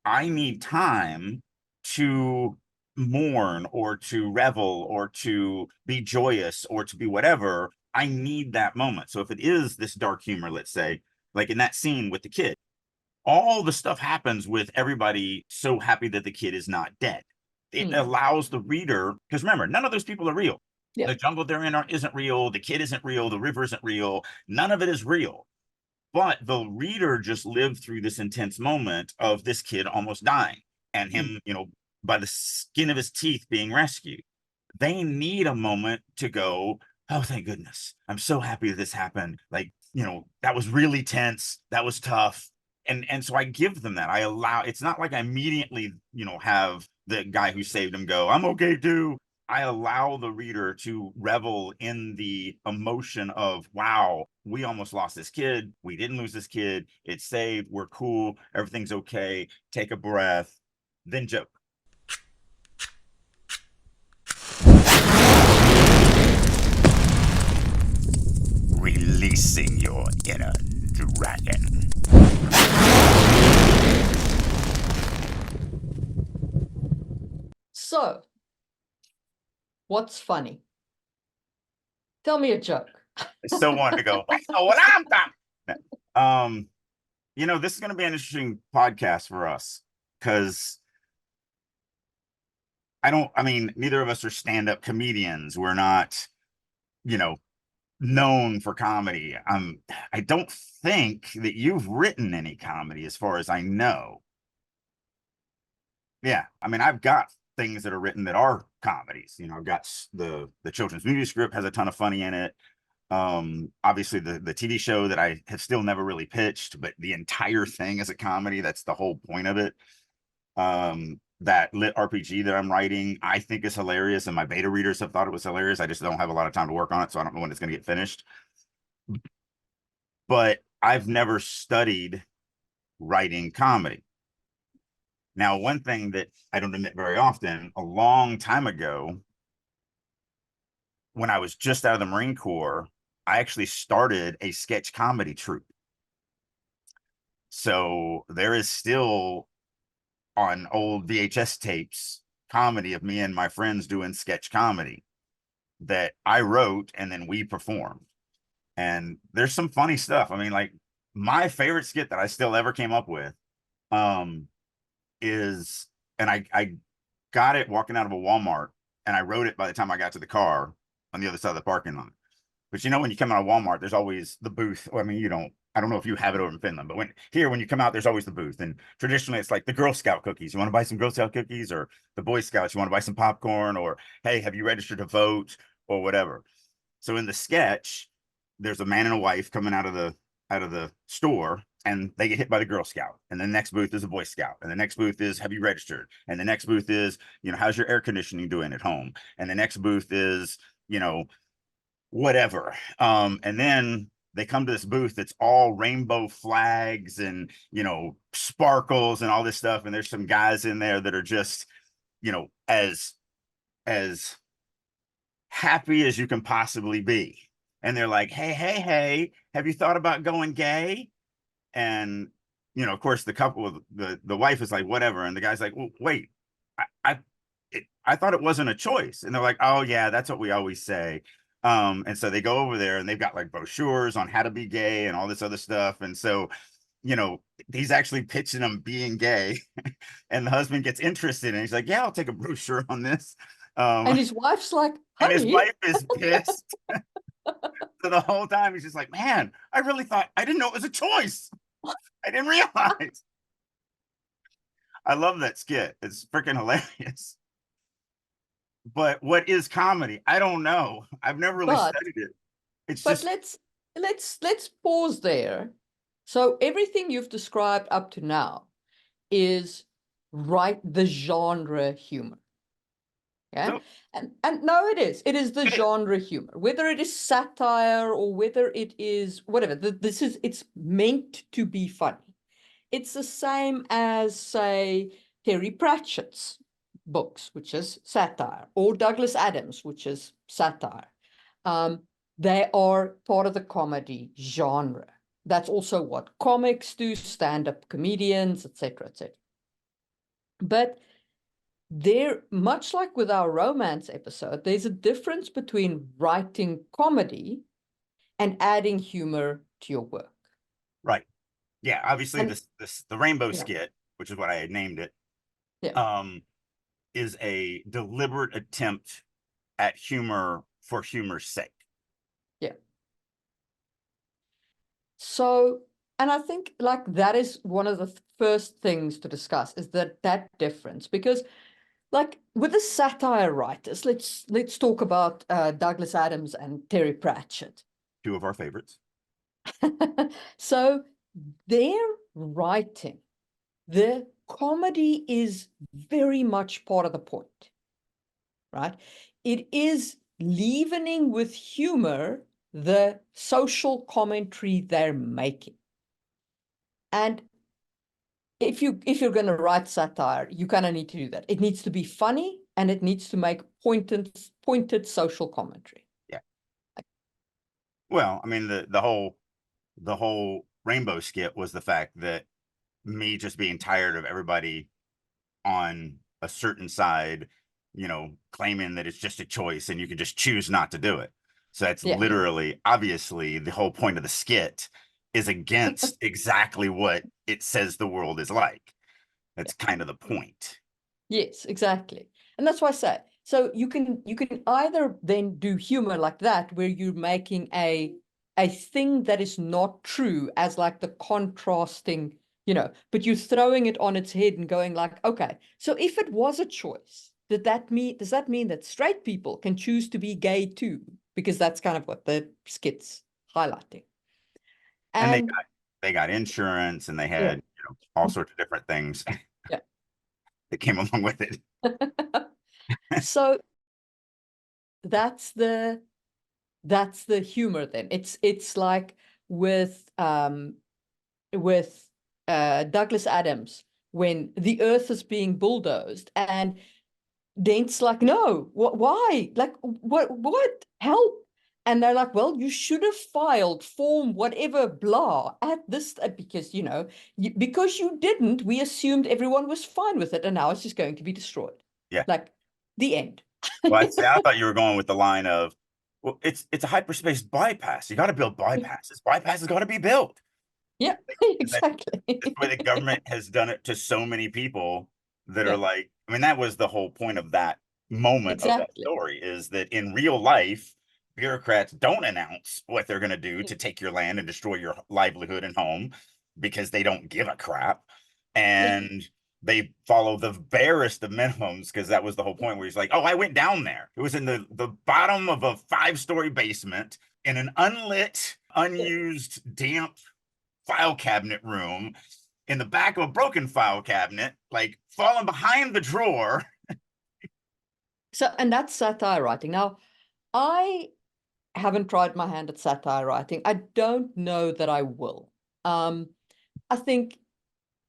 I need time to mourn or to revel or to be joyous or to be whatever. I need that moment. So if it is this dark humor, let's say, like in that scene with the kid, all the stuff happens with everybody so happy that the kid is not dead. It allows the reader, because remember, none of those people are real. Yeah. The jungle they're in isn't real. The kid isn't real. The river isn't real. None of it is real. But the reader just lived through this intense moment of this kid almost dying and him, by the skin of his teeth being rescued. They need a moment to go, oh, thank goodness. I'm so happy that this happened. Like, that was really tense. That was tough. And so I give them that. I allow, it's not like I immediately, have the guy who saved him go, I'm okay too. I allow the reader to revel in the emotion of, wow, we almost lost this kid. We didn't lose this kid. It's saved. We're cool. Everything's okay. Take a breath, then joke. Releasing your inner dragon. So, what's funny? Tell me a joke. I still wanted to go, oh, what I'm talking. This is going to be an interesting podcast for us because neither of us are stand-up comedians. We're not, known for comedy. I don't think that you've written any comedy as far as I know. Yeah, I've got things that are written that are comedies. I've got the children's movie script has a ton of funny in it. Obviously the TV show that I have still never really pitched, but the entire thing is a comedy. That's the whole point of it. That lit RPG that I'm writing, I think is hilarious, and my beta readers have thought it was hilarious. I just don't have a lot of time to work on it, so I don't know when it's going to get finished. But I've never studied writing comedy. Now, one thing that I don't admit very often, a long time ago, when I was just out of the Marine Corps, I actually started a sketch comedy troupe. So there is still on old VHS tapes comedy of me and my friends doing sketch comedy that I wrote and then we performed. And there's some funny stuff. Like my favorite skit that I still ever came up with is, and I got it walking out of a Walmart, and I wrote it by the time I got to the car on the other side of the parking lot. But when you come out of Walmart, there's always the booth. I don't know if you have it over in Finland, but when you come out, there's always the booth. And traditionally it's like the Girl Scout cookies. You want to buy some Girl Scout cookies, or the Boy Scouts, you want to buy some popcorn, or hey, have you registered to vote, or whatever. So in the sketch, there's a man and a wife coming out of the store, and they get hit by the Girl Scout. And the next booth is a Boy Scout. And the next booth is, have you registered? And the next booth is, how's your air conditioning doing at home? And the next booth is, whatever. And then they come to this booth that's all rainbow flags and, sparkles and all this stuff. And there's some guys in there that are just, as happy as you can possibly be. And they're like, hey, have you thought about going gay? And, of course, the couple, the wife is like, whatever. And the guy's like, well, wait, I thought it wasn't a choice. And they're like, oh, yeah, that's what we always say. And so they go over there and they've got like brochures on how to be gay and all this other stuff. And so, he's actually pitching them being gay. And the husband gets interested and he's like, yeah, I'll take a brochure on this. And his wife's like, and his honey. wife is pissed. So the whole time he's just like, man, I didn't know it was a choice. I didn't realize. I love that skit. It's freaking hilarious. But what is comedy? I don't know. I've never really studied it. It's But just let's pause there. So everything you've described up to now is the genre humor. Yeah. And no, it is the genre humor, whether it is satire or whether it is whatever. It's meant to be funny. It's the same as, say, Terry Pratchett's books, which is satire, or Douglas Adams, which is satire. They are part of the comedy genre. That's also what comics do, stand-up comedians, etc., etc. But there, much like with our romance episode, there's a difference between writing comedy and adding humor to your work. Right. Yeah. Obviously, And the rainbow yeah, skit, which is what I had named it, yeah, is a deliberate attempt at humor for humor's sake. yeah. So, and I think like that is one of the first things to discuss is that difference, because like with the satire writers, let's talk about Douglas Adams and Terry Pratchett. Two of our favorites. So their writing, the comedy is very much part of the point, right? It is leavening with humor the social commentary they're making. And if you're going to write satire, you kind of need to do that. It needs to be funny and it needs to make pointed social commentary. Yeah. Well, I mean, the whole rainbow skit was the fact that me just being tired of everybody on a certain side, claiming that it's just a choice and you can just choose not to do it. So that's Yeah. literally, obviously, the whole point of the skit is against exactly what it says the world is like. That's kind of the point. Yes, exactly. And that's why I say, so you can either then do humor like that, where you're making a thing that is not true as like the contrasting, but you're throwing it on its head and going like, okay, so if it was a choice, does that mean that straight people can choose to be gay too? Because that's kind of what the skit's highlighting. And And they got insurance and they yeah, had, all sorts of different things yeah. that came along with it. So that's the that's the humor then. It's like with with Douglas Adams when the earth is being bulldozed and Dent's like, no, why? Like, what? Help. And they're like, well, you should have filed form whatever blah at this because because you didn't, we assumed everyone was fine with it and now it's just going to be destroyed. Yeah. Like the end. Well, I thought you were going with the line of, well, it's a hyperspace bypass. You got to build bypasses. Bypasses got to be built. Yeah, That's exactly. the way the government has done it to so many people that are Yeah, like, I mean, that was the whole point of that moment of that exactly. story is that in real life, bureaucrats don't announce what they're going to do to take your land and destroy your livelihood and home because they don't give a crap. Yeah. And they follow the barest of minimums because that was the whole point where he's like, oh, I went down there. It was in the bottom of a 5-story basement in an unlit, unused, damp file cabinet room in the back of a broken file cabinet, like falling behind the drawer. So, and that's satire writing. Now, I haven't tried my hand at satire writing. I don't know that I will. I think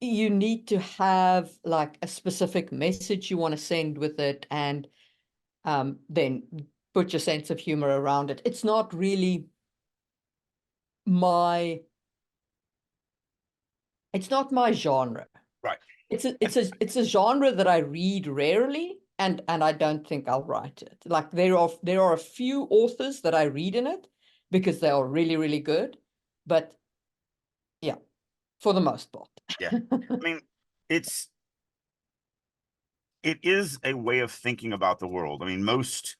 you need to have like a specific message you want to send with it and then put your sense of humor around it. It's not really my it's not my genre. Right. It's a genre that I read rarely and I don't think I'll write it. Like there are a few authors that I read in it because they are really, really good. But yeah, for the most part. Yeah. I mean, it's it is a way of thinking about the world. I mean, most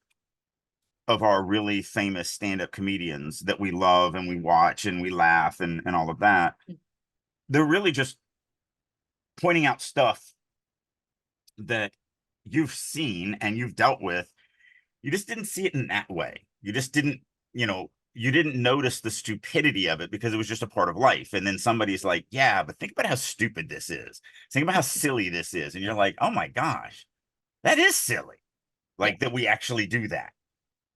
of our really famous stand-up comedians that we love and we watch and we laugh and all of that, they're really just pointing out stuff that you've seen and you've dealt with. You just didn't see it in that way. You just didn't, you didn't notice the stupidity of it because it was just a part of life. And then somebody's like, yeah, but think about how stupid this is. Think about how silly this is. And you're like, oh my gosh, that is silly. Yeah. Like that we actually do that.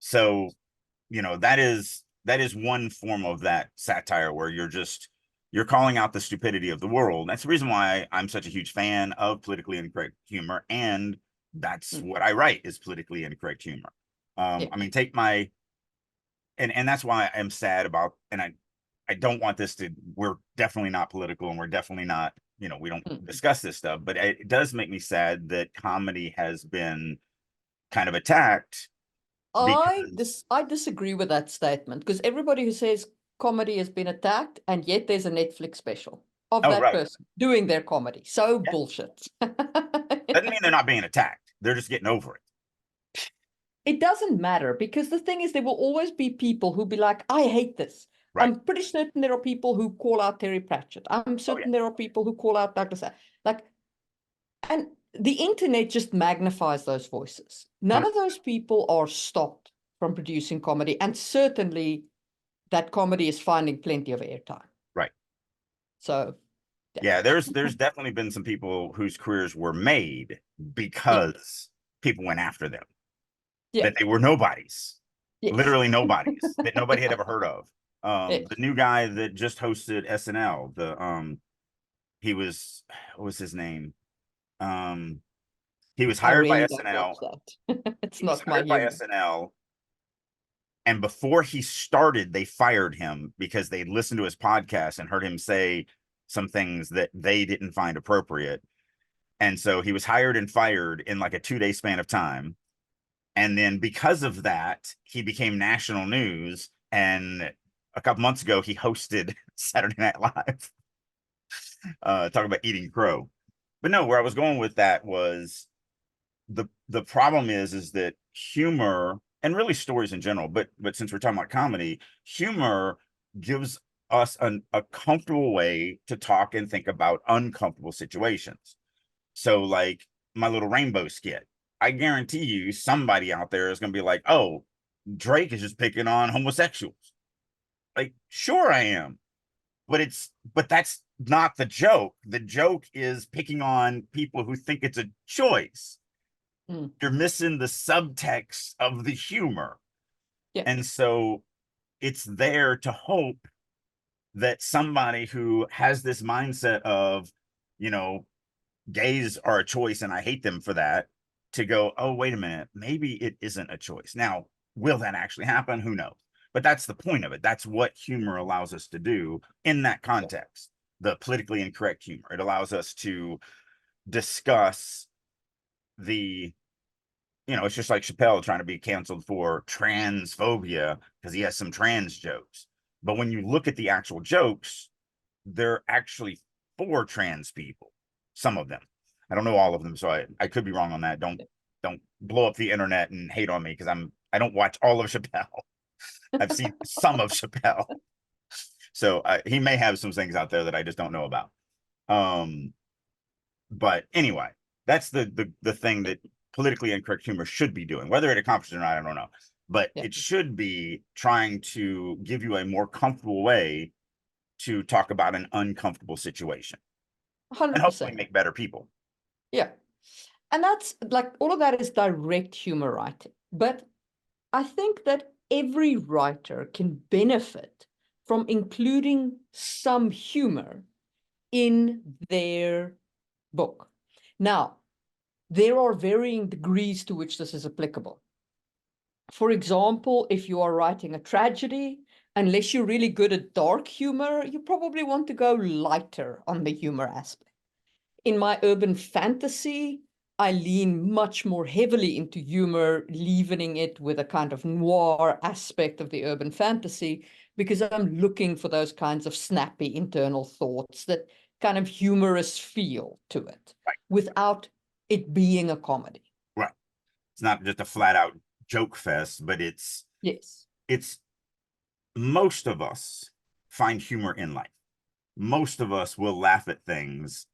So, that is one form of that satire where you're calling out the stupidity of the world. That's the reason why I'm such a huge fan of politically incorrect humor, and that's Mm. what I write is politically incorrect humor. Yeah. I mean, take my and that's why I'm sad about, and I don't want this to. We're definitely not political, and we're definitely not you know, we don't Mm. discuss this stuff, but it does make me sad that comedy has been kind of attacked because, I disagree with that statement because everybody who says comedy has been attacked, and yet there's a Netflix special of oh, that right. person doing their comedy. So Yeah. bullshit. Doesn't mean they're not being attacked. They're just getting over it. It doesn't matter because the thing is, there will always be people who be like, I hate this. Right. I'm pretty certain there are people who call out Terry Pratchett. I'm Oh, yeah. certain there are people who call out Douglas. Like, and the internet just magnifies those voices. None of 100%. those people are stopped from producing comedy, and certainly that comedy is finding plenty of airtime. Right. So, Yeah, there's definitely been some people whose careers were made yeah, because people went after them, yeah, that they were nobodies, yes, literally nobodies, that nobody had ever heard of. yes. The new guy that just hosted SNL, he was, what was his name? Um, he was I hired by really don't watch SNL. that. It's He was not my hired by humor. SNL, and before he started, they fired him because they listened to his podcast and heard him say some things that they didn't find appropriate. And so he was hired and fired in like a 2 day span of time. And then because of that, he became national news. And a couple months ago, he hosted Saturday Night Live, talking about eating crow. But no, where I was going with that was the problem is that humor, and really stories in general, but since we're talking about comedy, humor gives us a comfortable way to talk and think about uncomfortable situations. So like my little rainbow skit, I guarantee you somebody out there is going to be like, oh, Drake is just picking on homosexuals. Like, sure I am, but that's not the joke. The joke is picking on people who think it's a choice. Mm, You're missing the subtext of the humor. yeah. And so it's there to hope that somebody who has this mindset of, you know, gays are a choice and I hate them for that, to go, oh, wait a minute, maybe it isn't a choice. Now, will that actually happen? Who knows? But that's the point of it. That's what humor allows us to do in that context, the politically incorrect humor. It allows us to discuss the, you know, it's just like Chappelle trying to be canceled for transphobia because he has some trans jokes. But when you look at the actual jokes, they're actually for trans people. Some of them. I don't know all of them, so I could be wrong on that. Don't blow up the internet and hate on me because I don't watch all of Chappelle. I've seen some of Chappelle, so he may have some things out there that I just don't know about. Um, but anyway, that's the thing that politically incorrect humor should be doing. Whether it accomplishes it or not, I don't know. But Yeah, it should be trying to give you a more comfortable way to talk about an uncomfortable situation and hopefully 100%. make better people. Yeah. And that's like all of that is direct humor writing. But I think that every writer can benefit from including some humor in their book. Now, there are varying degrees to which this is applicable. For example, if you are writing a tragedy, unless you're really good at dark humor, you probably want to go lighter on the humor aspect. In my urban fantasy, I lean much more heavily into humor, leavening it with a kind of noir aspect of the urban fantasy, because I'm looking for those kinds of snappy internal thoughts, that kind of humorous feel to it, Right. without it being a comedy. Right. It's not just a flat out joke fest, but Yes. it's most of us find humor in life. Most of us will laugh at things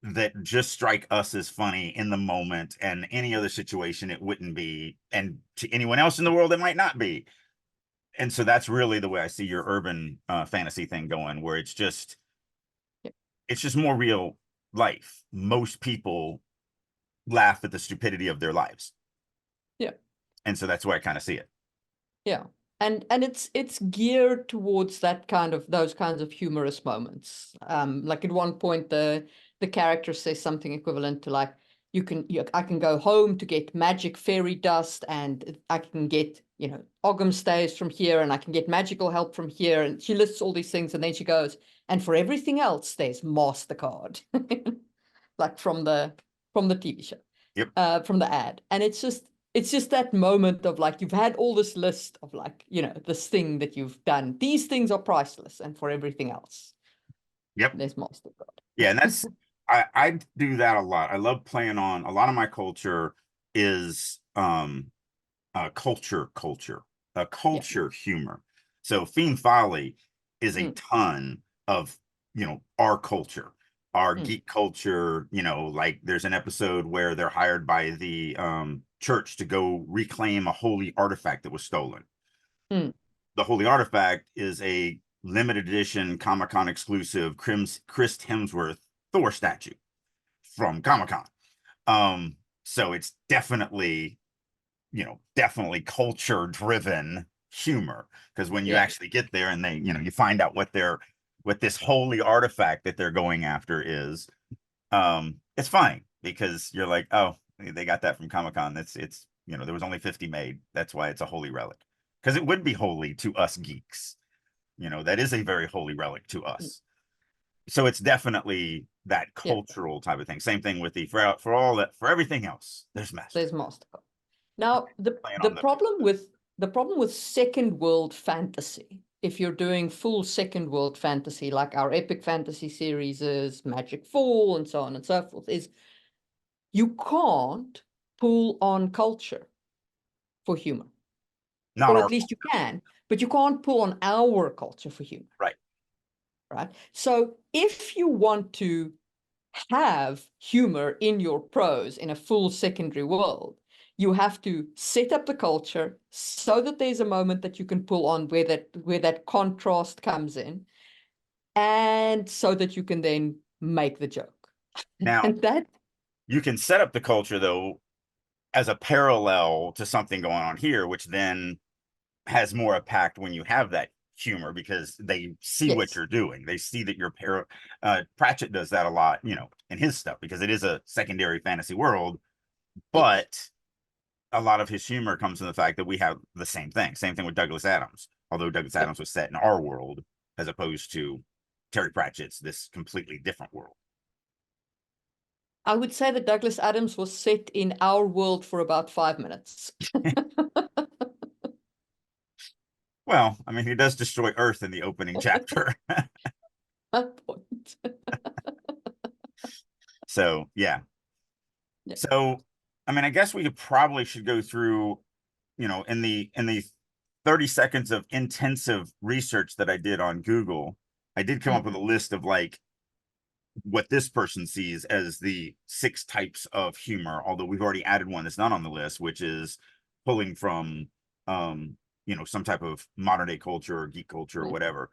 that just strike us as funny in the moment, and any other situation it wouldn't be, and to anyone else in the world it might not be. And so that's really the way I see your urban fantasy thing going, where Yeah. it's just more real life. Most people laugh at the stupidity of their lives, Yeah. and so that's where I kind of see it. Yeah. And it's geared towards that kind of those kinds of humorous moments. Like at one point the character says something equivalent to like, I can go home to get magic fairy dust and I can get you know, Ogham stays from here and I can get magical help from here. And she lists all these things. And then she goes, and for everything else, there's MasterCard, like from the TV show, Yep. from the ad. And it's just that moment of like, you've had all this list of like, you know, this thing that you've done. These things are priceless. And for everything else, Yep. there's MasterCard. Yeah, and that's I do that a lot. I love playing on a lot of my culture is a Yeah. culture humor. So Fiend Folly is a Mm, ton of, our culture, our mm, geek culture. Like there's an episode where they're hired by the church to go reclaim a holy artifact that was stolen. mm. The holy artifact is a limited edition Comic-Con exclusive Chris Hemsworth Thor statue from Comic-Con. So it's definitely, definitely culture driven humor, because when you Yeah. actually get there and they, you find out what this holy artifact that they're going after is, it's funny because you're like, oh, they got that from Comic-Con. It's there was only 50 made. That's why it's a holy relic. Because it would be holy to us geeks. That is a very holy relic to Mm, us. So it's definitely that yeah. cultural type of thing. Same thing with for all that, for everything else, there's There's MasterCard. MasterCard. Now, Playing the on the problem with second world fantasy, if you're doing full second world fantasy, like our epic fantasy series is Magic Fall and so on and so forth, is you can't pull on culture for humor. not Or our at least you can, but you can't pull on our culture for humor, right. right? So if you want to have humor in your prose in a full secondary world, you have to set up the culture so that there's a moment that you can pull on where that contrast comes in, and so that you can then make the joke. Now And that, you can set up the culture though as a parallel to something going on here, which then has more impact when you have that humor because they see what yes, you're doing. They see that Pratchett does that a lot, in his stuff because it is a secondary fantasy world, yes, but a lot of his humor comes from the fact that we have the same thing. Same thing with Douglas Adams, although Douglas yeah. Adams was set in our world as opposed to Terry Pratchett's this completely different world. I would say that Douglas Adams was set in our world for about 5 minutes. Well, I mean, he does destroy Earth in the opening chapter. That point. So, yeah. Yeah. So, I mean, I guess we could probably should go through, in the 30 seconds of intensive research that I did on Google, I did come up Mm, with a list of like what this person sees as the 6 types of humor, although we've already added one that's not on the list, which is pulling from some type of modern day culture or geek culture or mm, whatever.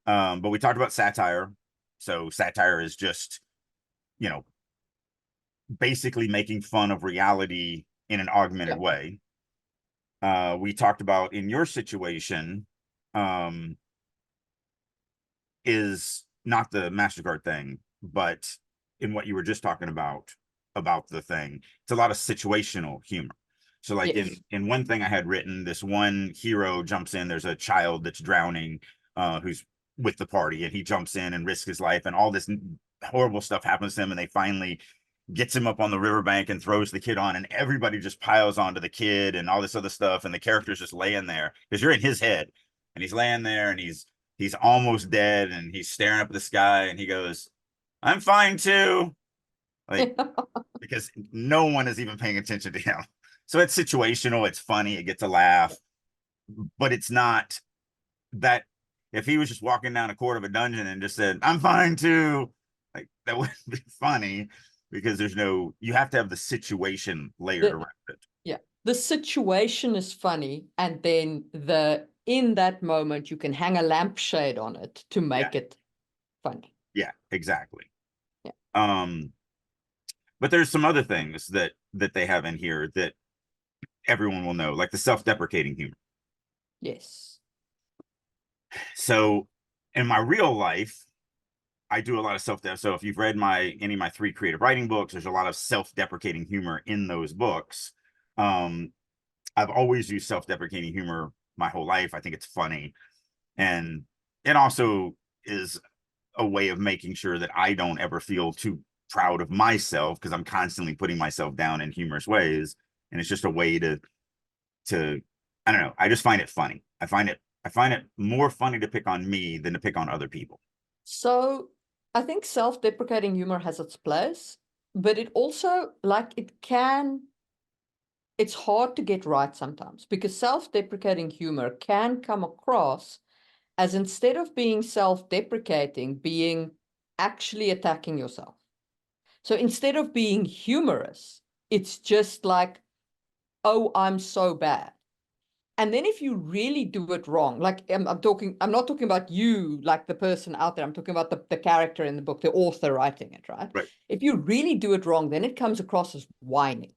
But we talked about satire. So satire is just, you know, basically making fun of reality in an augmented yeah. way. We talked about in your situation, um, is not the MasterCard thing, but in what you were just talking about the thing, it's a lot of situational humor. So like in Yes. in one thing I had written, this one hero jumps in, there's a child that's drowning, who's with the party, and he jumps in and risks his life, and all this horrible stuff happens to him, and they finally gets him up on the riverbank and throws the kid on, and everybody just piles onto the kid and all this other stuff, and the character's just laying there because you're in his head, and he's laying there and he's almost dead and he's staring up at the sky and he goes, I'm fine too. Like, because no one is even paying attention to him. So it's situational, it's funny, it gets a laugh, but it's not that if he was just walking down a court of a dungeon and just said, I'm fine too, like that wouldn't be funny because you have to have the situation layered The, around it. yeah. The situation is funny, and then in that moment you can hang a lampshade on it to Yeah. make it funny. Yeah, exactly. Yeah. Um, but there's some other things that they have in here that everyone will know, like the self-deprecating humor. Yes. So in my real life, I do a lot of self-dep. So if you've read any of my 3 creative writing books, there's a lot of self-deprecating humor in those books. Um, I've always used self-deprecating humor my whole life. I think it's funny. And it also is a way of making sure that I don't ever feel too proud of myself, because I'm constantly putting myself down in humorous ways. And it's just a way to I don't know. I just find it funny. I find it more funny to pick on me than to pick on other people. So I think self-deprecating humor has its place, but it also, like, it's hard to get right sometimes, because self-deprecating humor can come across as, instead of being self-deprecating, being actually attacking yourself. So instead of being humorous, it's just like, oh, I'm so bad. And then if you really do it wrong, like I'm not talking about you, like the person out there, I'm talking about the character in the book, the author writing it, right? Right. If you really do it wrong, then it comes across as whining.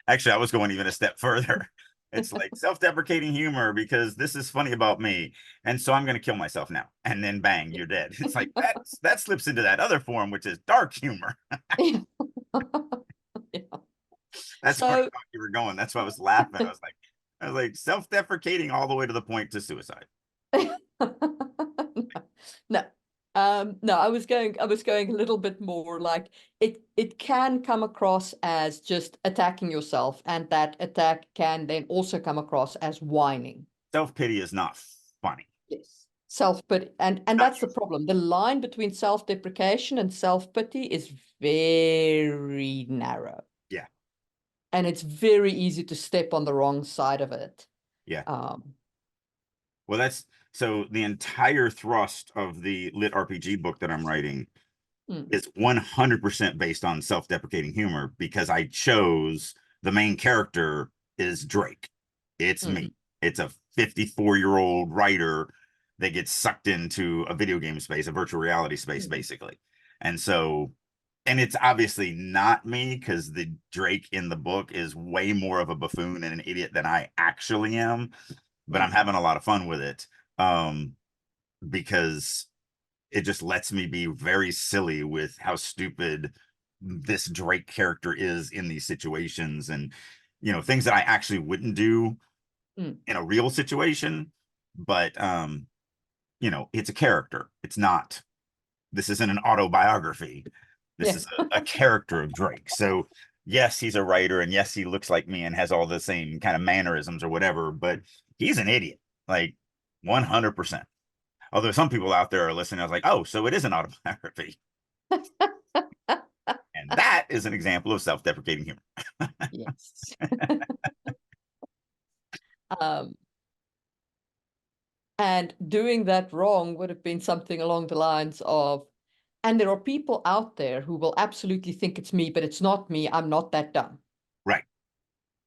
Actually, I was going even a step further. It's like self-deprecating humor because this is funny about me, and so I'm going to kill myself now. And then bang, you're dead. It's like that slips into that other form, which is dark humor. Yeah. That's where I So thought you were going. That's why I was laughing. I was like self-deprecating all the way to the point to suicide. no, no, I was going a little bit more like, it can come across as just attacking yourself, and that attack can then also come across as whining. Self-pity is not funny. Yes. Self-pity, and Not that's the problem. The line between self-deprecation and self-pity is very narrow, yeah, and it's very easy to step on the wrong side of it. yeah. Um, Well, that's so the entire thrust of the lit RPG book that I'm writing mm, is 100% based on self-deprecating humor, because I chose the main character is Drake. It's mm, me. It's a 54-year-old writer that gets sucked into a video game space, a virtual reality space, mm, basically. And so, and it's obviously not me, because the Drake in the book is way more of a buffoon and an idiot than I actually am. But I'm mm. having a lot of fun with it, um, because it just lets me be very silly with how stupid this Drake character is in these situations, and things that I actually wouldn't do Mm. in a real situation. But it's a character. It's not This isn't an autobiography. This Yeah. is a character of Drake. So yes, he's a writer, and yes, he looks like me and has all the same kind of mannerisms or whatever, but he's an idiot, like 100%. Although some people out there are listening, I was like, oh, so it is an autobiography. And that is an example of self-deprecating humor. Yes. Um, and doing that wrong would have been something along the lines of, and there are people out there who will absolutely think it's me, but it's not me. I'm not that dumb. Right.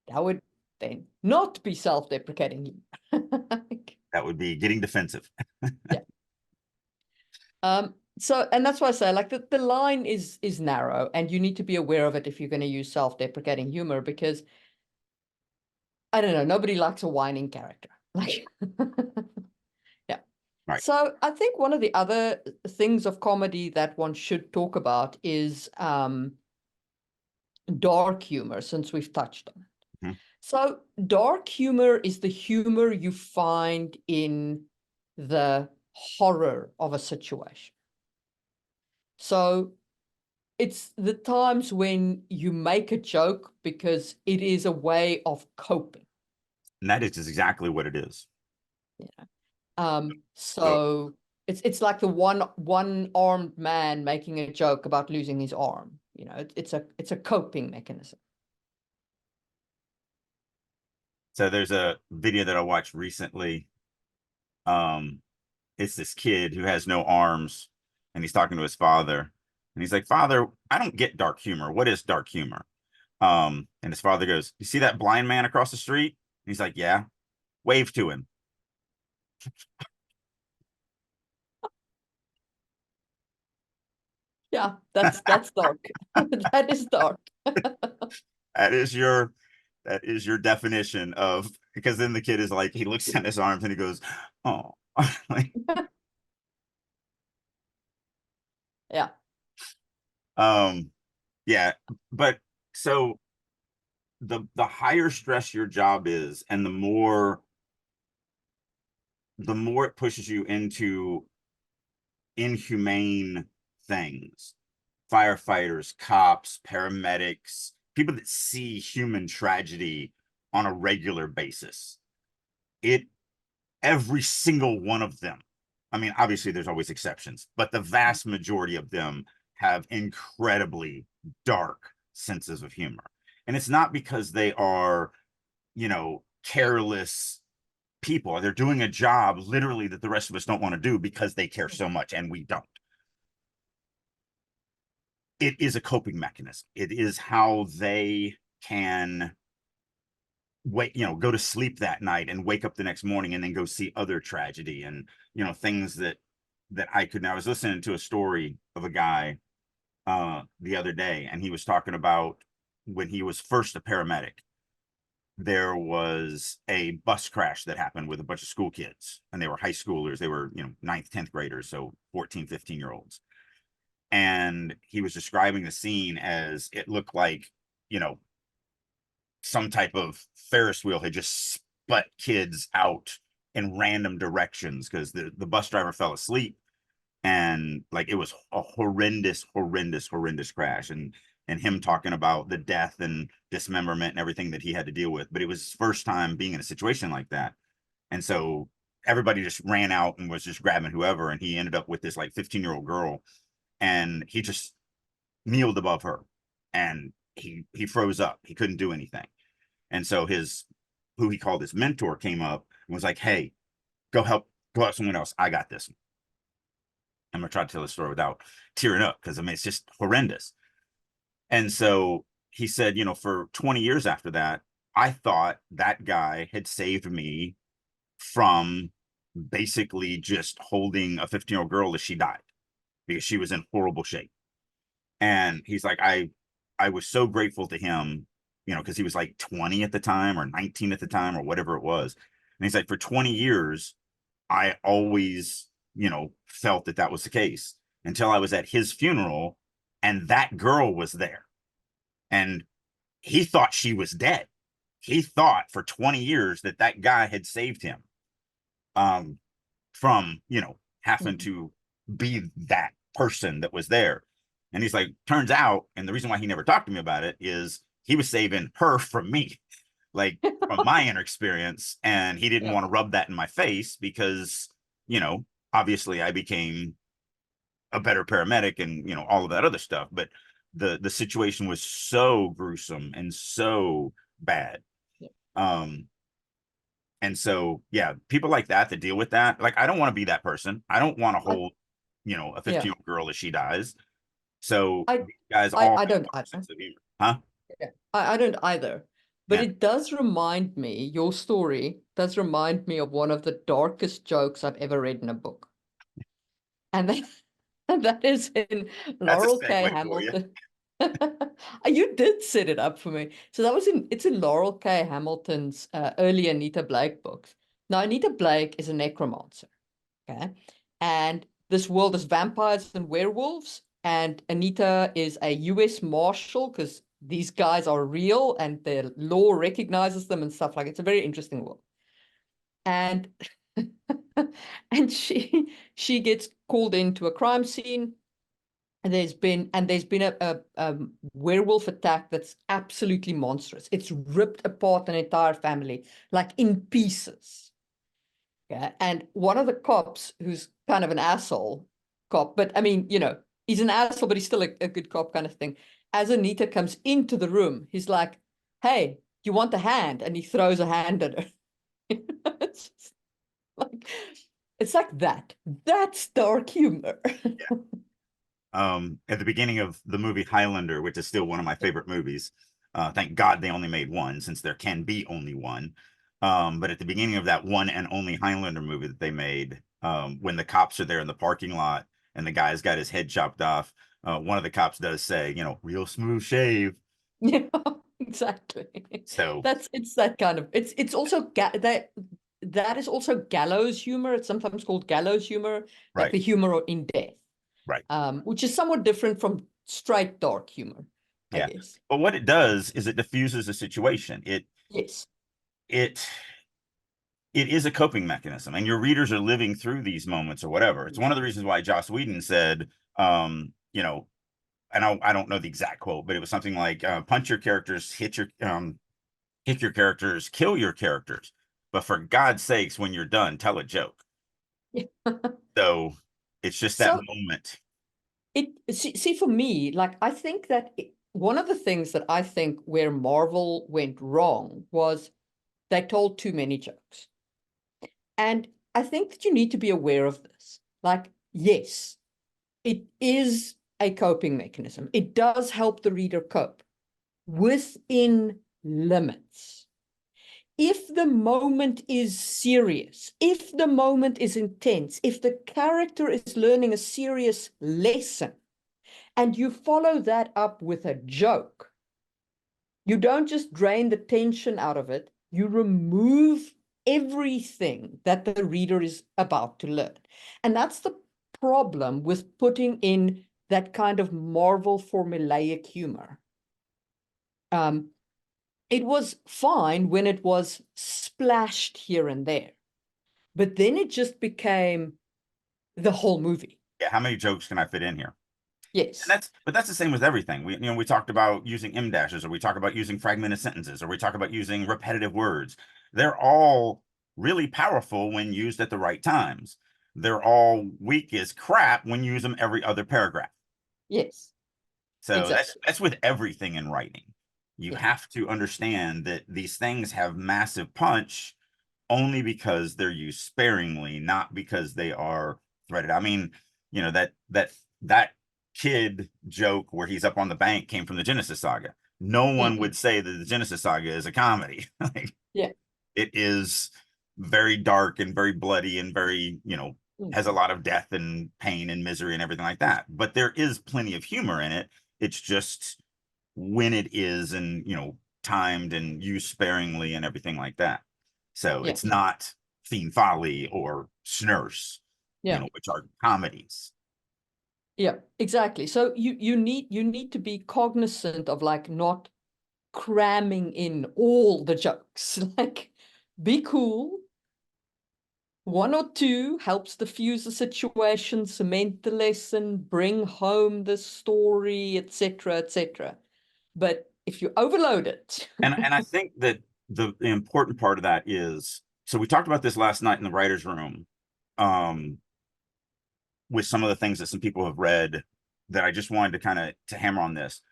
That would then not be self-deprecating. That would be getting defensive. Yeah. So, and that's why I say, like, the line is narrow, and you need to be aware of it if you're going to use self-deprecating humor, because I don't know, nobody likes a whining character. Like, yeah. Right. So I think one of the other things of comedy that one should talk about is dark humor, since we've touched on it. Mhm. So dark humor is the humor you find in the horror of a situation. So it's the times when you make a joke because it is a way of coping. And that is exactly what it is. Yeah. So, So it's like the one-armed man making a joke about losing his arm. It's a coping mechanism. so there's a video that I watched recently. Um, it's this kid who has no arms, and he's talking to his father, and he's like, "Father, I don't get dark humor. What is dark humor?" And his father goes, "You see that blind man across the street?" And he's like, "Yeah." Wave to him. Yeah, that's dark. That is dark. That is your definition of, because then the kid is like, he looks at his arms and he goes, "Oh." Like, Yeah. um, yeah, but so the higher stress your job is, and the more it pushes you into inhumane things. Firefighters, cops, paramedics, people that see human tragedy on a regular basis. Every single one of them, I mean, obviously there's always exceptions, but the vast majority of them have incredibly dark senses of humor. And it's not because they are, careless people. They're doing a job literally that the rest of us don't want to do because they care so much and we don't. It is a coping mechanism. It is how they can go to sleep that night and wake up the next morning and then go see other tragedy and, things that I couldn't. I was listening to a story of a guy the other day, and he was talking about when he was first a paramedic. There was a bus crash that happened with a bunch of school kids, and they were high schoolers. They were, 9th, 10th graders, so 14, 15-year-olds. And he was describing the scene as it looked like, some type of Ferris wheel had just sput kids out in random directions because the bus driver fell asleep, and like it was a horrendous crash. And him talking about the death and dismemberment and everything that he had to deal with. But it was his first time being in a situation like that. And so everybody just ran out and was just grabbing whoever. And he ended up with this like 15-year-old girl, and he just kneeled above her, and he froze up. He couldn't do anything. And so who he called his mentor came up and was like, hey, go help someone else. I got this one. I'm going to try to tell the story without tearing up because, I mean, it's just horrendous. And so he said, for 20 years after that, I thought that guy had saved me from basically just holding a 15-year-old girl as she died because she was in horrible shape. And he's like, I was so grateful to him, because he was like 20 at the time or 19 at the time or whatever it was. And he's like, for 20 years, I always, felt that was the case until I was at his funeral and that girl was there. And he thought she was dead. He thought for 20 years that guy had saved him from, having to be that person that was there. And he's like, turns out, and the reason why he never talked to me about it is he was saving her from me, like from my inner experience. And he didn't want to rub that in my face because, obviously I became a better paramedic and, all of that other stuff. But the situation was so gruesome and so bad. And so, yeah, people like that deal with that. Like, I don't want to be that person. I don't want to hold, a 15-year-old girl as she dies. So these guys all I don't have a either. sense of humor. Huh? Yeah, I don't either. But Yeah. it does remind me, your story does remind me of one of the darkest jokes I've ever read in a book. And that, and that is in That's a Laurel K. segue for you. Hamilton. You did set it up for me. So it's in Laurel K. Hamilton's early Anita Blake books. Now, Anita Blake is a necromancer, okay? And this world is vampires and werewolves, and Anita is a US Marshal because these guys are real and the law recognizes them and stuff like it. It's a very interesting world. And and she gets called into a crime scene. And there's been a werewolf attack that's absolutely monstrous. It's ripped apart an entire family, like in pieces. Yeah. And one of the cops, who's kind of an asshole cop, but I mean, he's an asshole, but he's still a good cop kind of thing. As Anita comes into the room, he's like, hey, you want a hand? And he throws a hand at her. It's just like, it's like that. That's dark humor. Yeah. At the beginning of the movie Highlander, which is still one of my favorite movies. Thank God they only made one, since there can be only one. But at the beginning of that one and only Highlander movie that they made, when the cops are there in the parking lot and the guy's got his head chopped off, one of the cops does say, real smooth shave. Yeah, exactly. So It's that kind of it's also that is also gallows humor. It's sometimes called gallows humor, like right, the humor in death. right. Which is somewhat different from straight dark humor. I Yeah. guess. But what it does is it diffuses a situation. Yes. It it is a coping mechanism, and your readers are living through these moments or whatever. It's one of the reasons why Joss Whedon said, you know, and I don't know the exact quote, but it was something like, punch your characters, hit your characters, kill your characters, but for God's sakes, when you're done, tell a joke. So it's just that So moment. see, for me, like, I think that one of the things that I think where Marvel went wrong was they told too many jokes. And I think that you need to be aware of this. Like, yes, it is a coping mechanism. It does help the reader cope within limits. If the moment is serious, if the moment is intense, if the character is learning a serious lesson, and you follow that up with a joke, you don't just drain the tension out of it, you remove everything that the reader is about to learn. And that's the problem with putting in that kind of Marvel formulaic humor. It was fine when it was splashed here and there, but then it just became the whole movie. Yeah, how many jokes can I fit in here? And Yes. that's the same with everything. We talked about using M dashes, or we talk about using fragmented sentences, or we talk about using repetitive words. They're all really powerful when used at the right times. They're all weak as crap when you use them every other paragraph. Yes. So that's Exactly. that's with everything in writing. You Yeah. have to understand that these things have massive punch only because they're used sparingly, not because they are threaded. I mean, that kid joke where he's up on the bank came from the Genesis Saga. No one Mm-hmm. would say that the Genesis Saga is a comedy. Like, Yeah. it is very dark and very bloody and very, Mm. has a lot of death and pain and misery and everything like that. But there is plenty of humor in it. It's just when it is, and timed and used sparingly and everything like that. So Yeah. it's not Fiend Folly or Snurse, Yeah. which are comedies. Yeah. Exactly. So you need to be cognizant of, like, not cramming in all the jokes. Like, be cool. One or two helps diffuse the situation, cement the lesson, bring home the story, etc., etc. But if you overload it, And I think that the important part of that is, so we talked about this last night in the writers' room, um, with some of the things that some people have read, that I just wanted to kind of to hammer on this.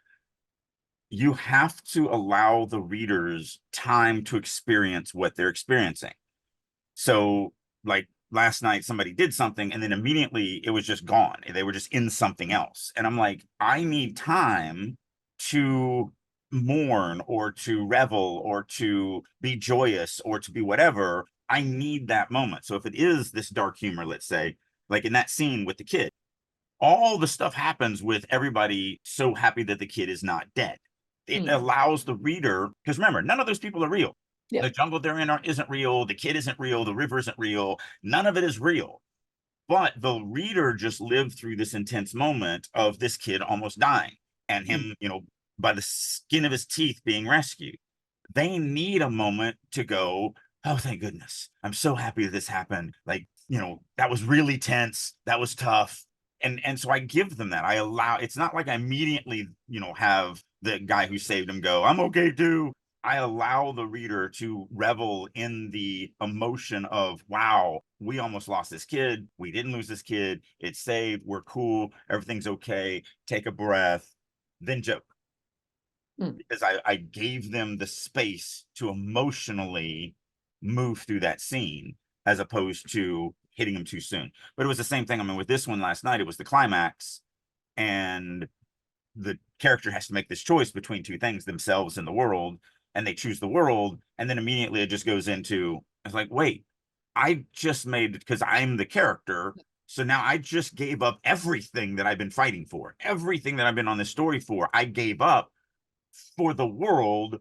You have to allow the readers time to experience what they're experiencing. So, like last night, somebody did something and then immediately it was just gone. They were just in something else. And I'm like, I need time to mourn or to revel or to be joyous or to be whatever. I need that moment. So, if it is this dark humor, let's say, like in that scene with the kid, all the stuff happens with everybody so happy that the kid is not dead. It mm, allows the reader, because remember, none of those people are real. yeah, The jungle they're in isn't real. The kid isn't real. The river isn't real. None of it is real. But the reader just lived through this intense moment of this kid almost dying and mm, him, by the skin of his teeth being rescued. They need a moment to go, oh, thank goodness. I'm so happy that this happened. Like, that was really tense. That was tough. And so I give them that. I allow, it's not like I immediately, have the guy who saved him go, I'm okay too. I allow the reader to revel in the emotion of, wow, we almost lost this kid. We didn't lose this kid. It's saved. We're cool. Everything's okay. Take a breath, then joke, mm, because I gave them the space to emotionally move through that scene as opposed to hitting them too soon. But it was the same thing. I mean, with this one last night, it was the climax, and the character has to make this choice between two things, themselves and the world, and they choose the world, and then immediately it just goes into, it's like, wait, I just made, because I'm the character, so now I just gave up everything that I've been fighting for, everything that I've been on this story for, I gave up for the world.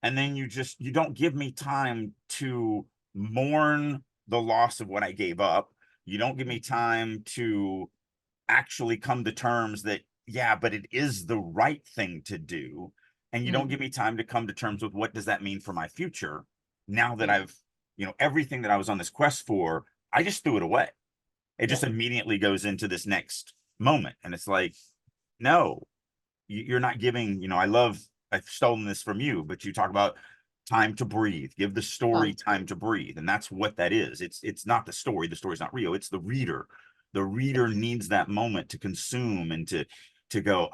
And then you don't give me time to mourn the loss of what I gave up. You don't give me time to actually come to terms that yeah, but it is the right thing to do. And you don't Mm, give me time to come to terms with what does that mean for my future now that yeah, I've, everything that I was on this quest for, I just threw it away. It yeah, just immediately goes into this next moment. And it's like, no, you're not giving, I've stolen this from you, but you talk about time to breathe, give the story time to breathe. And that's what that is. It's not the story. The story's not real. It's the reader. The reader yes, needs that moment to consume and to go.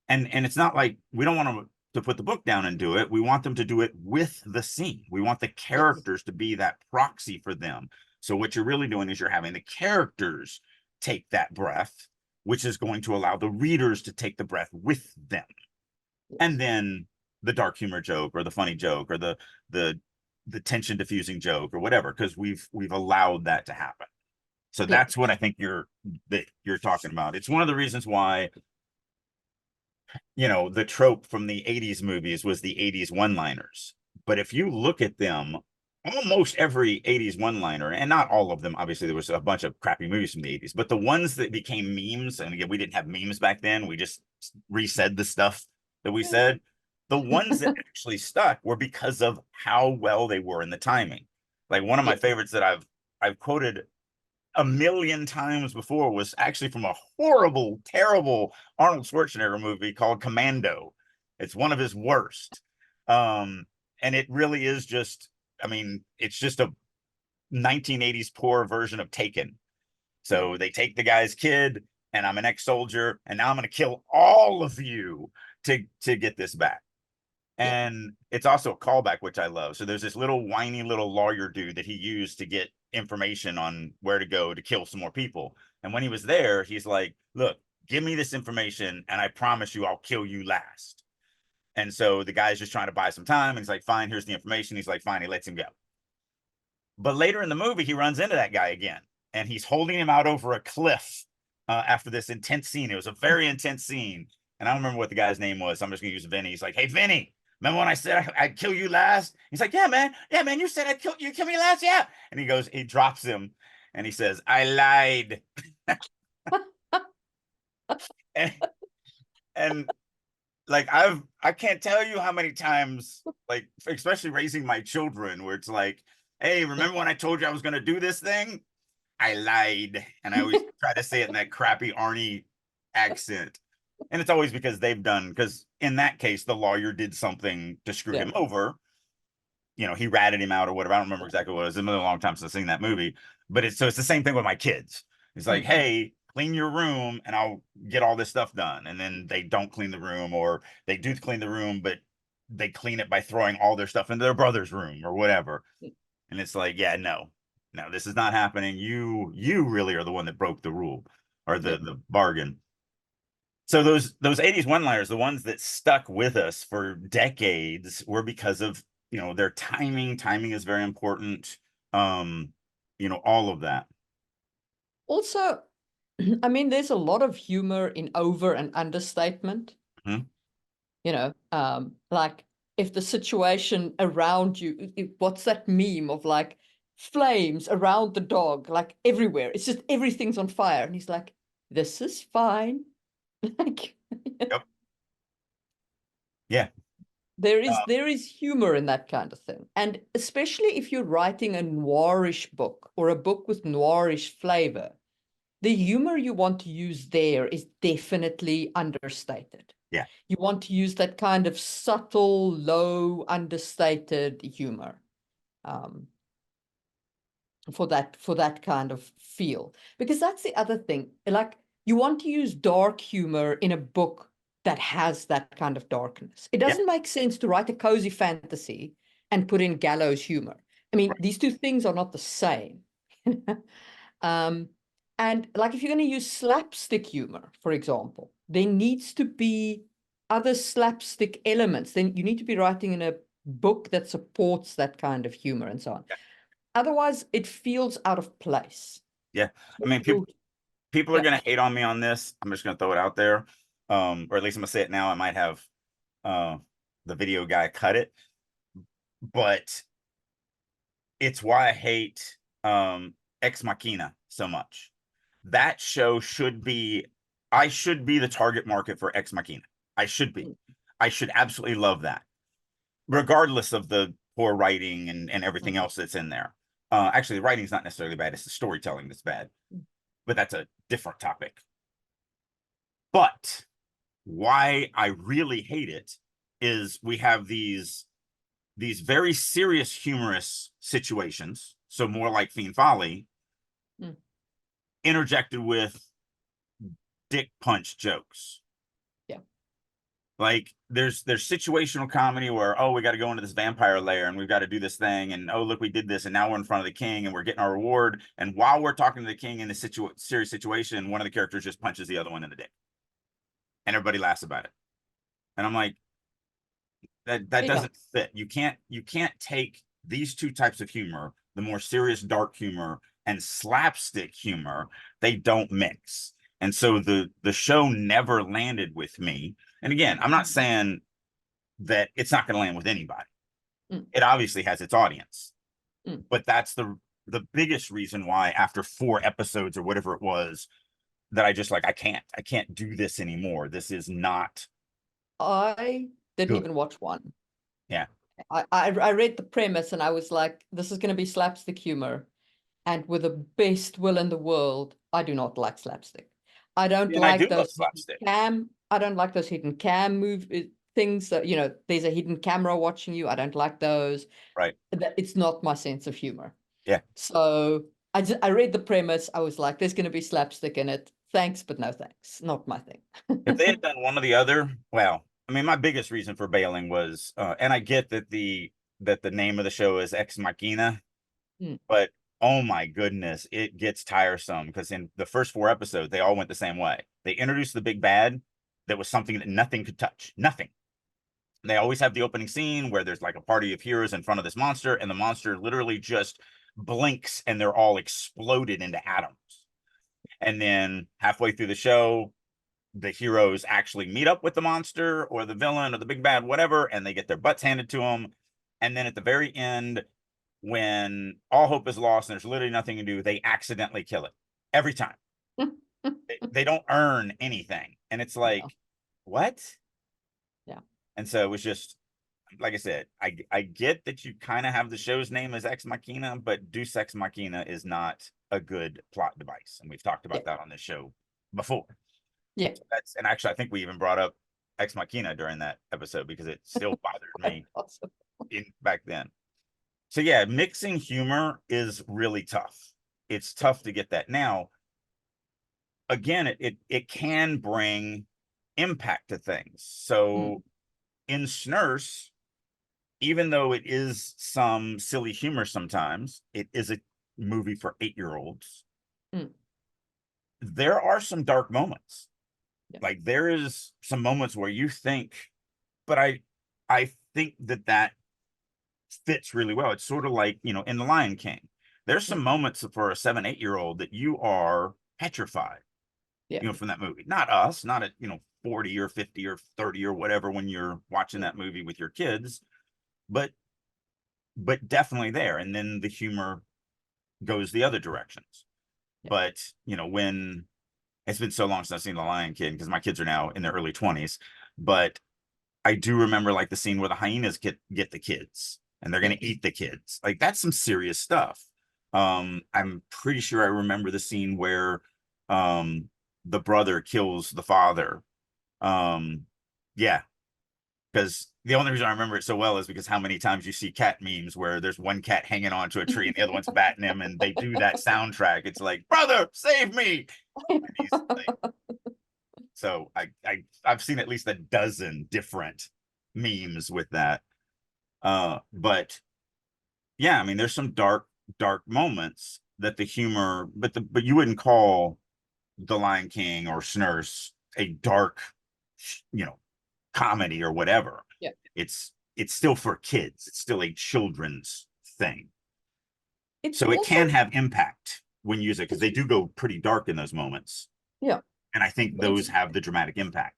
And it's not like we don't want to put the book down and do it. We want them to do it with the scene. We want the yes, characters to be that proxy for them. So what you're really doing is you're having the characters take that breath, which is going to allow the readers to take the breath with them. And yes, then the dark humor joke or the funny joke or the the tension diffusing joke or whatever, because we've allowed that to happen. So yeah, that's what I think you're talking about. It's one of the reasons why, the trope from the 80s movies was the 80s one-liners. But if you look at them, almost every 80s one-liner, and not all of them, obviously there was a bunch of crappy movies from the 80s, but the ones that became memes, and again, we didn't have memes back then, we just resaid the stuff that we said. The ones that actually stuck were because of how well they were in the timing. Like one of my yes, favorites that I've quoted a million times before was actually from a horrible, terrible Arnold Schwarzenegger movie called Commando. It's one of his worst. And it really is just, I mean, it's just a 1980s poor version of Taken. yeah, So they take the guy's kid, and I'm an ex-soldier, and now I'm going to kill all of you to get this back. yeah, And it's also a callback, which I love. So there's this little whiny little lawyer dude that he used to get information on where to go to kill some more people. And when he was there, he's like, look, give me this information and I promise you I'll kill you last. And so the guy's just trying to buy some time. And he's like, fine, here's the information. He's like, fine, he lets him go. But later in the movie, he runs into that guy again, and he's holding him out over a cliff after this intense scene. It was a very intense scene, and I don't remember what the guy's name was. So I'm just gonna use Vinny. He's like, "Hey, Vinny, remember when I said I'd kill you last?" He's like, yeah, man, you said you kill me last, yeah." And he goes, he drops him, and he says, "I lied." and, and like I can't tell you how many times, like especially raising my children, where it's like, "Hey, yeah. remember when I told you I was gonna do this thing? I lied." And I always try to say it in that crappy Arnie accent. And it's always because because in that case, the lawyer did something to screw Yeah, him over. He ratted him out or whatever. I don't remember exactly what it was. It's been a long time since I've seen that movie. But it's the same thing with my kids. It's like, mm, hey, clean your room and I'll get all this stuff done. And then they don't clean the room, or they do clean the room, but they clean it by throwing all their stuff into their brother's room or whatever. And it's like, yeah, no, this is not happening. You really are the one that broke the rule or yeah. the bargain. So those 80s one-liners, the ones that stuck with us for decades, were because of, their timing. Timing is very important. Um, all of that. Also, I mean, there's a lot of humor in over and understatement. Mhm. Like if the situation around you, what's that meme of like flames around the dog, like everywhere? It's just everything's on fire. And he's like, this is fine. Like Yep. Yeah. there is humor in that kind of thing. And especially if you're writing a noirish book or a book with noirish flavor, the humor you want to use there is definitely understated. Yeah. You want to use that kind of subtle, low, understated humor um, for that kind of feel. Because that's the other thing. Like you want to use dark humor in a book that has that kind of darkness. It Yeah. doesn't make sense to write a cozy fantasy and put in gallows humor. I mean, Right. these two things are not the same. um, and like if you're going to use slapstick humor, for example, there needs to be other slapstick elements. Then you need to be writing in a book that supports that kind of humor and so on. Yeah. Otherwise, it feels out of place. Yeah. I mean, You- people are Yeah, gonna hate on me on this. I'm just gonna throw it out there. Or at least I'm gonna say it now. I might have uh the video guy cut it, but it's why I hate Ex Machina so much. That show should be I should be the target market for Ex Machina. I should be. I should absolutely love that, regardless of the poor writing and everything else that's in there. Actually, the writing's not necessarily bad. It's the storytelling that's bad, but that's a different topic. But why I really hate it is we have these very serious, humorous situations, so more like Fiend Folly, interjected with dick punch jokes. Yeah. Like there's situational comedy where, oh, we got to go into this vampire lair and we've got to do this thing, and oh, look, we did this, and now we're in front of the king and we're getting our reward. And while we're talking to the king in a serious situation, one of the characters just punches the other one in the dick, and everybody laughs about it. And I'm like, that doesn't fit. You can't take these two types of humor, the more serious dark humor and slapstick humor, they don't mix. And so the show never landed with me. And again, I'm not saying that it's not going to land with anybody. It obviously has its audience. But that's the biggest reason why after 4 episodes or whatever it was, that I just like, I can't do this anymore. This is not I didn't good. even watch 1. Yeah. I read the premise and I was like, this is going to be slapstick humor. And with the best will in the world, I do not like slapstick. I don't And I do like love those slapstick. I don't like those hidden cam move things that, you know, there's a hidden camera watching you. I don't like those. Right. It's not my sense of humor. Yeah. So I read the premise. I was like, there's going to be slapstick in it. Thanks, but no thanks. Not my thing. If they had done one or the other, well, I mean, my biggest reason for bailing was, and I get that the name of the show is Ex Machina, but oh my goodness, it gets tiresome because in the first 4 episodes, they all went the same way. They introduced the big bad that was something that nothing could touch, nothing. They always have the opening scene where there's like a party of heroes in front of this monster, and the monster literally just blinks and they're all exploded into atoms. And then halfway through the show, the heroes actually meet up with the monster or the villain or the big bad, whatever, and they get their butts handed to them. And then at the very end, when all hope is lost and there's literally nothing to do, they accidentally kill it every time. They don't earn anything. And it's like, what? Yeah. And so it was just, like I said, I get that you kind of have the show's name as Ex Machina, but Deus Ex Machina is not a good plot device. And we've talked about that on this show before. Yeah. So and actually, I think we even brought up Ex Machina during that episode because it still bothered me Awesome. back then. So yeah, mixing humor is really tough. It's tough to get that. Now, again, it can bring impact to things. So in Snurse, even though it is some silly humor sometimes, it is a movie for 8-year-olds. There are some dark moments. Like there is some moments where you think, but I think that fits really well. It's sort of like, you know, in The Lion King, there's some moments for a 7, 8-year-old that you are petrified, you know, from that movie. Not us, not at, you know, 40 or 50 or 30 or whatever when you're watching that movie with your kids, but definitely there. And then the humor goes the other directions. But, you know, when it's been so long since I've seen The Lion King because my kids are now in their early 20s, but I do remember like the scene where the hyenas get the kids and they're going to eat the kids. Like that's some serious stuff. I'm pretty sure I remember the scene where the brother kills the father. Yeah, because the only reason I remember it so well is because how many times you see cat memes where there's one cat hanging onto a tree and the other one's batting him, and they do that soundtrack. It's like, brother, save me. Like, so I've seen at least a dozen different memes with that. But yeah, I mean, there's some dark moments that the humor, but you wouldn't call The Lion King or Snurse a dark, you know, comedy or whatever. Yeah. It's still for kids. It's still a children's thing. It's so it also, can have impact when you use it because they do go pretty dark in those moments. Yeah. And I think those have the dramatic impact.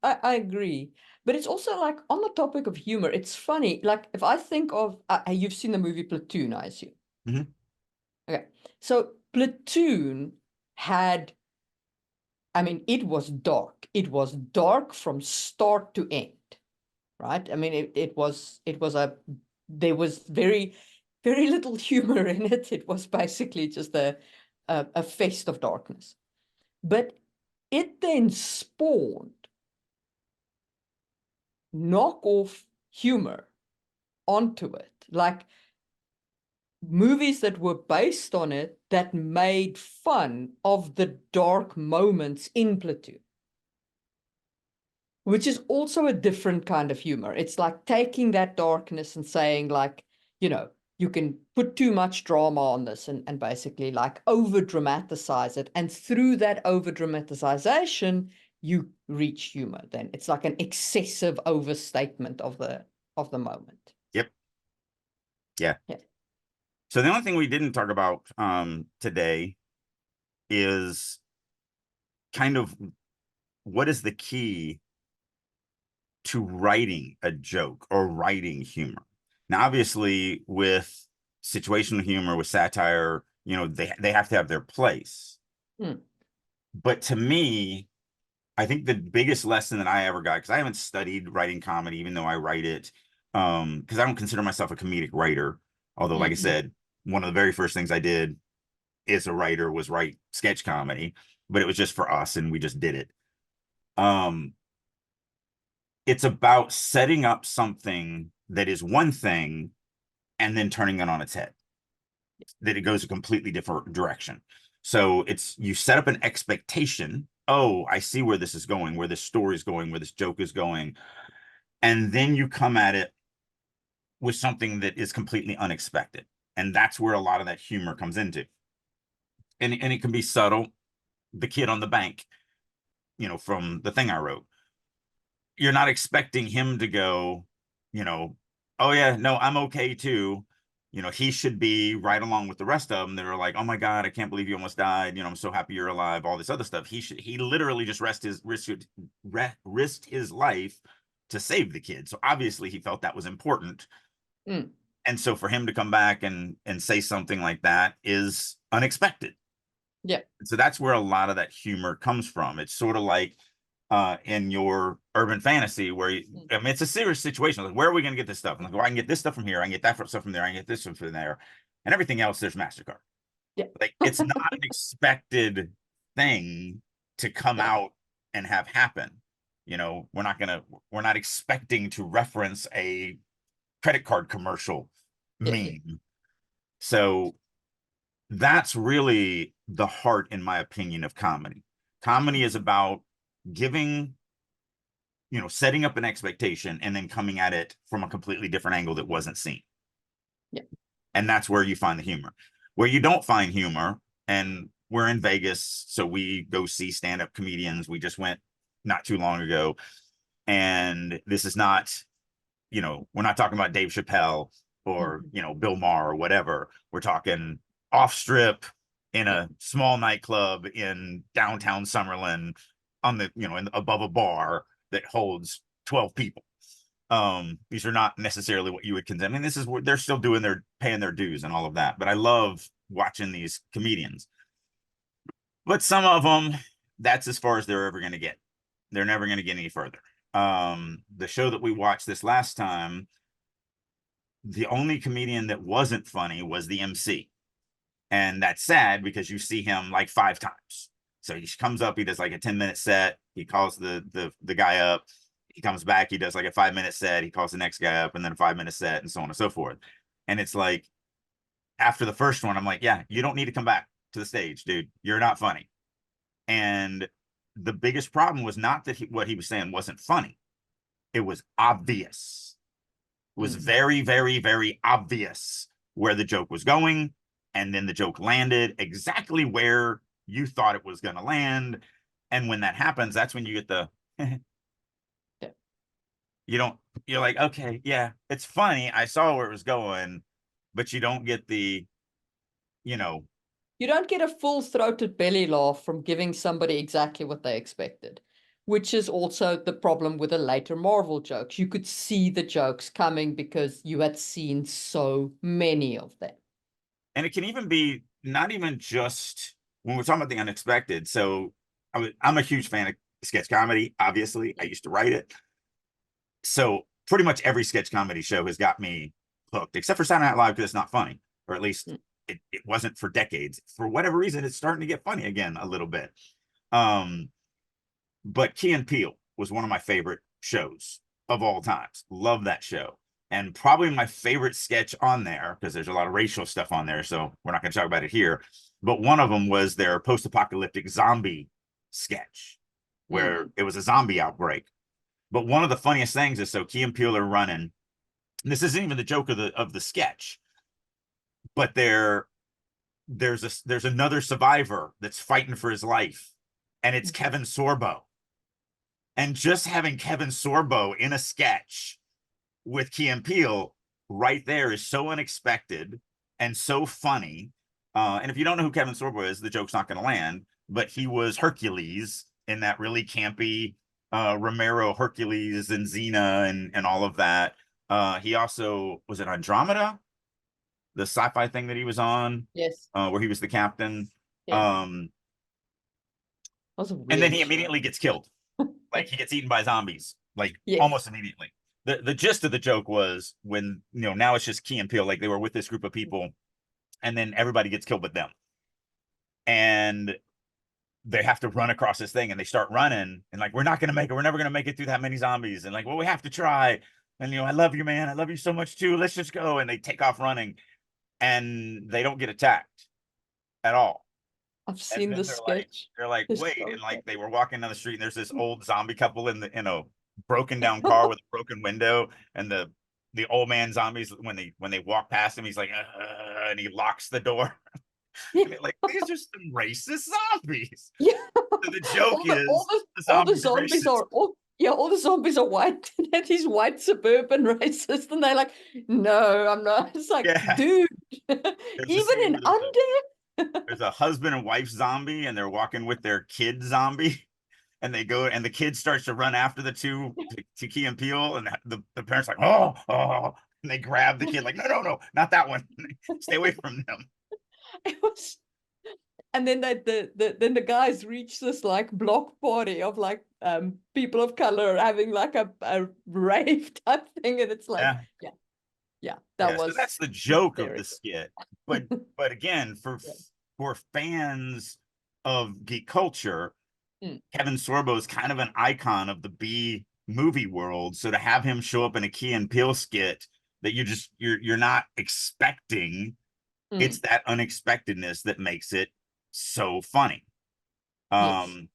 I agree. But it's also like on the topic of humor, it's funny. Like if I think of, you've seen the movie Platoon, I assume. Mhm. Okay. So Platoon had I mean, it was dark. It was dark from start to end, right? I mean, there was very, very little humor in it. It was basically just a fest of darkness. But it then spawned knockoff humor onto it, like movies that were based on it that made fun of the dark moments in Platoon, which is also a different kind of humor. It's like taking that darkness and saying, like, you can put too much drama on this and basically like over dramatize it, and through that over dramatization you reach humor. Then it's like an excessive overstatement of the moment. Yep. Yeah. Yeah. So the only thing we didn't talk about today is kind of what is the key to writing a joke or writing humor. Now, obviously, with situational humor, with satire, they have to have their place. But to me, I think the biggest lesson that I ever got, because I haven't studied writing comedy, even though I write it, because I don't consider myself a comedic writer. Although, like I said, one of the very first things I did as a writer was write sketch comedy, but it was just for us and we just did it. It's about setting up something that is one thing and then turning it on its head, that it goes a completely different direction. So you set up an expectation. Oh, I see where this is going, where this story is going, where this joke is going. And then you come at it with something that is completely unexpected. And that's where a lot of that humor comes into. And it can be subtle. The kid on the bank, from the thing I wrote, you're not expecting him to go, oh yeah, no, I'm okay too. He should be right along with the rest of them that are like, oh my God, I can't believe you almost died. I'm so happy you're alive, all this other stuff. He literally just risked his life to save the kid. So obviously he felt that was important. And so for him to come back and say something like that is unexpected. Yeah. So that's where a lot of that humor comes from. It's sort of like in your urban fantasy where I mean, it's a serious situation. Like, where are we going to get this stuff? I'm like, well, I can get this stuff from here. I can get that stuff from there. I can get this from there, and everything else. There's MasterCard. Yeah. Like, it's not an expected thing to come out and have happen. We're not expecting to reference a credit card commercial meme. So that's really the heart, in my opinion, of comedy. Comedy is about giving, setting up an expectation and then coming at it from a completely different angle that wasn't seen. Yeah. And that's where you find the humor. Where you don't find humor, and we're in Vegas, so we go see stand-up comedians. We just went not too long ago. And this is not, we're not talking about Dave Chappelle or, Bill Maher or whatever. We're talking off strip in a small nightclub in downtown Summerlin on the, above a bar that holds 12 people. These are not necessarily what you would consider. I mean, this is what they're still doing, they're paying their dues and all of that. But I love watching these comedians. But some of them, that's as far as they're ever going to get. They're never going to get any further. The show that we watched this last time, the only comedian that wasn't funny was the MC. And that's sad because you see him like 5 times. So he comes up, he does like a 10-minute set, he calls the guy up, he comes back, he does like a 5-minute set, he calls the next guy up, and then a 5-minute set, and so on and so forth. And it's like, after the first one, I'm like, yeah, you don't need to come back to the stage, dude. You're not funny. And the biggest problem was not that what he was saying wasn't funny. It was obvious. It was very, very, very obvious where the joke was going. And then the joke landed exactly where you thought it was going to land. And when that happens, that's when you get the, you're like, okay, yeah, it's funny. I saw where it was going, but you don't get the, you don't get a full-throated belly laugh from giving somebody exactly what they expected, which is also the problem with the later Marvel jokes. You could see the jokes coming because you had seen so many of them. And it can even be not even just when we're talking about the unexpected. So I'm a huge fan of sketch comedy. Obviously, I used to write it, so pretty much every sketch comedy show has got me hooked, except for Saturday Night Live because it's not funny, or at least Mm, it wasn't for decades. For whatever reason, it's starting to get funny again a little bit. Um, but Key and Peele was one of my favorite shows of all times. Love that show. And probably my favorite sketch on there, because there's a lot of racial stuff on there, so we're not going to talk about it here. But one of them was their post apocalyptic zombie sketch, mm, where it was a zombie outbreak. But one of the funniest things is so Key and Peele are running. This isn't even the joke of the sketch, but there's another survivor that's fighting for his life, and it's mhm. Kevin Sorbo. And just having Kevin Sorbo in a sketch with Key and Peele right there is so unexpected and so funny. And if you don't know who Kevin Sorbo is, the joke's not going to land. But he was Hercules in that really campy Romero Hercules and Xena and all of that. He also was it Andromeda, the sci-fi thing that he was on, Yes. where he was the captain. Yeah. Um, Was a and then weird he show. immediately gets killed. Like he gets eaten by zombies, like Yes. almost immediately. The gist of the joke was when now it's just Key and Peele, like they were with this group of people, and then everybody gets killed but them, and they have to run across this thing, and they start running, and like we're not gonna make it, we're never gonna make it through that many zombies, and like well we have to try, and I love you man, I love you so much too, let's just go, and they take off running, and they don't get attacked at all. I've And seen then the sketch. they're like, It's wait, so and like funny. they were walking down the street, and there's this old zombie couple in a broken down car with a broken window, and the old man zombies when they walk past him, he's like, and he locks the door, Yeah. and they're like, these are some racist zombies. Yeah. So the joke All the all is the the all the zombies are zombies racist. are all yeah, all the zombies are white. And he's white suburban racist. And they're like, no, I'm not. It's like, Yeah, dude, there's a even scene in where under. there's a husband and wife zombie, and they're walking with their kid zombie. And they go, and the kid starts to run after the two to Key and Peele, and the parents like, oh, and they grab the kid like, no, not that one, stay away from them. It was and then then the guys reach this like block party of like people of color having like a rave type thing. And it's like, Yeah, yeah, yeah, that yeah. So that's was the joke of the hysterical. skit. But again, Yeah. for fans of geek culture, Mm, Kevin Sorbo is kind of an icon of the B movie world. So to have him show up in a Key and Peele skit that you're not expecting, mm, it's that unexpectedness that makes it so funny. yes. Um,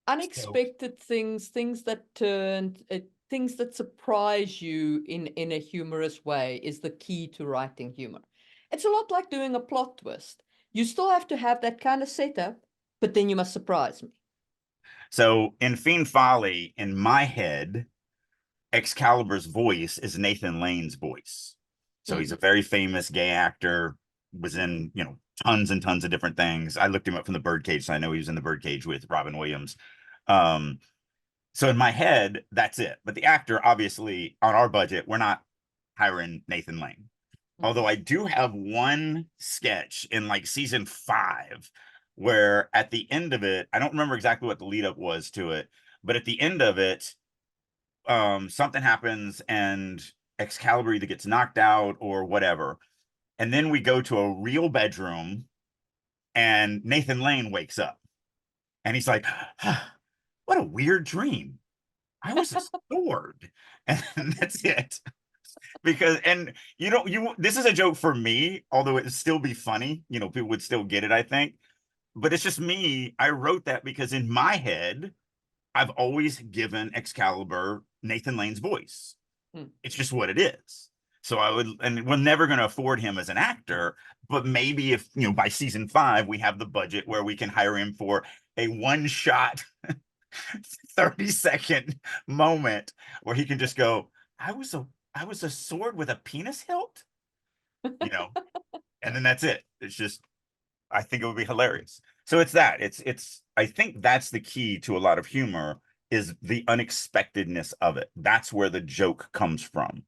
so Unexpected things, things that turned things that surprise you in a humorous way is the key to writing humor. It's a lot like doing a plot twist. You still have to have that kind of setup, but then you must surprise me. so in Fiend Folly, in my head, Excalibur's voice is Nathan Lane's voice. So he's a Mm, very famous gay actor, was in, tons and tons of different things. I looked him up from the Birdcage, so I know he was in the Birdcage with Robin Williams. Um, so in my head, that's it. But the actor, obviously, on our budget, we're not hiring Nathan Lane. mm, Although I do have one sketch in like season 5 where at the end of it, I don't remember exactly what the lead up was to it, but at the end of it, something happens and Excalibur either gets knocked out or whatever. And then we go to a real bedroom and Nathan Lane wakes up and he's like, what a weird dream. I was a sword. And that's it. Because and you don't you this is a joke for me, although it would still be funny, people would still get it, I think. But it's just me. I wrote that because in my head, I've always given Excalibur Nathan Lane's voice. mm. It's just what it is. So I would, and we're never going to afford him as an actor, but maybe if, by season 5, we have the budget where we can hire him for a one shot 30-second moment where he can just go, I was a sword with a penis hilt, you know, and then that's it. It's just, I think it would be hilarious. So it's that. I think that's the key to a lot of humor is the unexpectedness of it. That's where the joke comes from.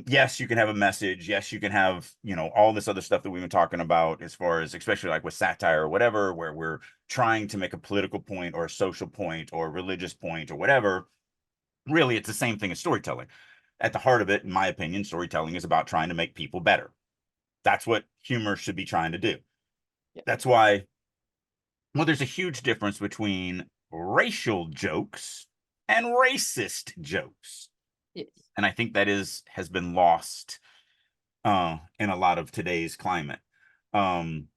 Yes, you can have a message. Yes, you can have, all this other stuff that we've been talking about as far as, especially like with satire or whatever, where we're trying to make a political point or a social point or a religious point or whatever. Really, it's the same thing as storytelling. At the heart of it, in my opinion, storytelling is about trying to make people better. That's what humor should be trying to do. Yeah. That's why, well, there's a huge difference between racial jokes and racist jokes. Yes. And I think that has been lost in a lot of today's climate. Um,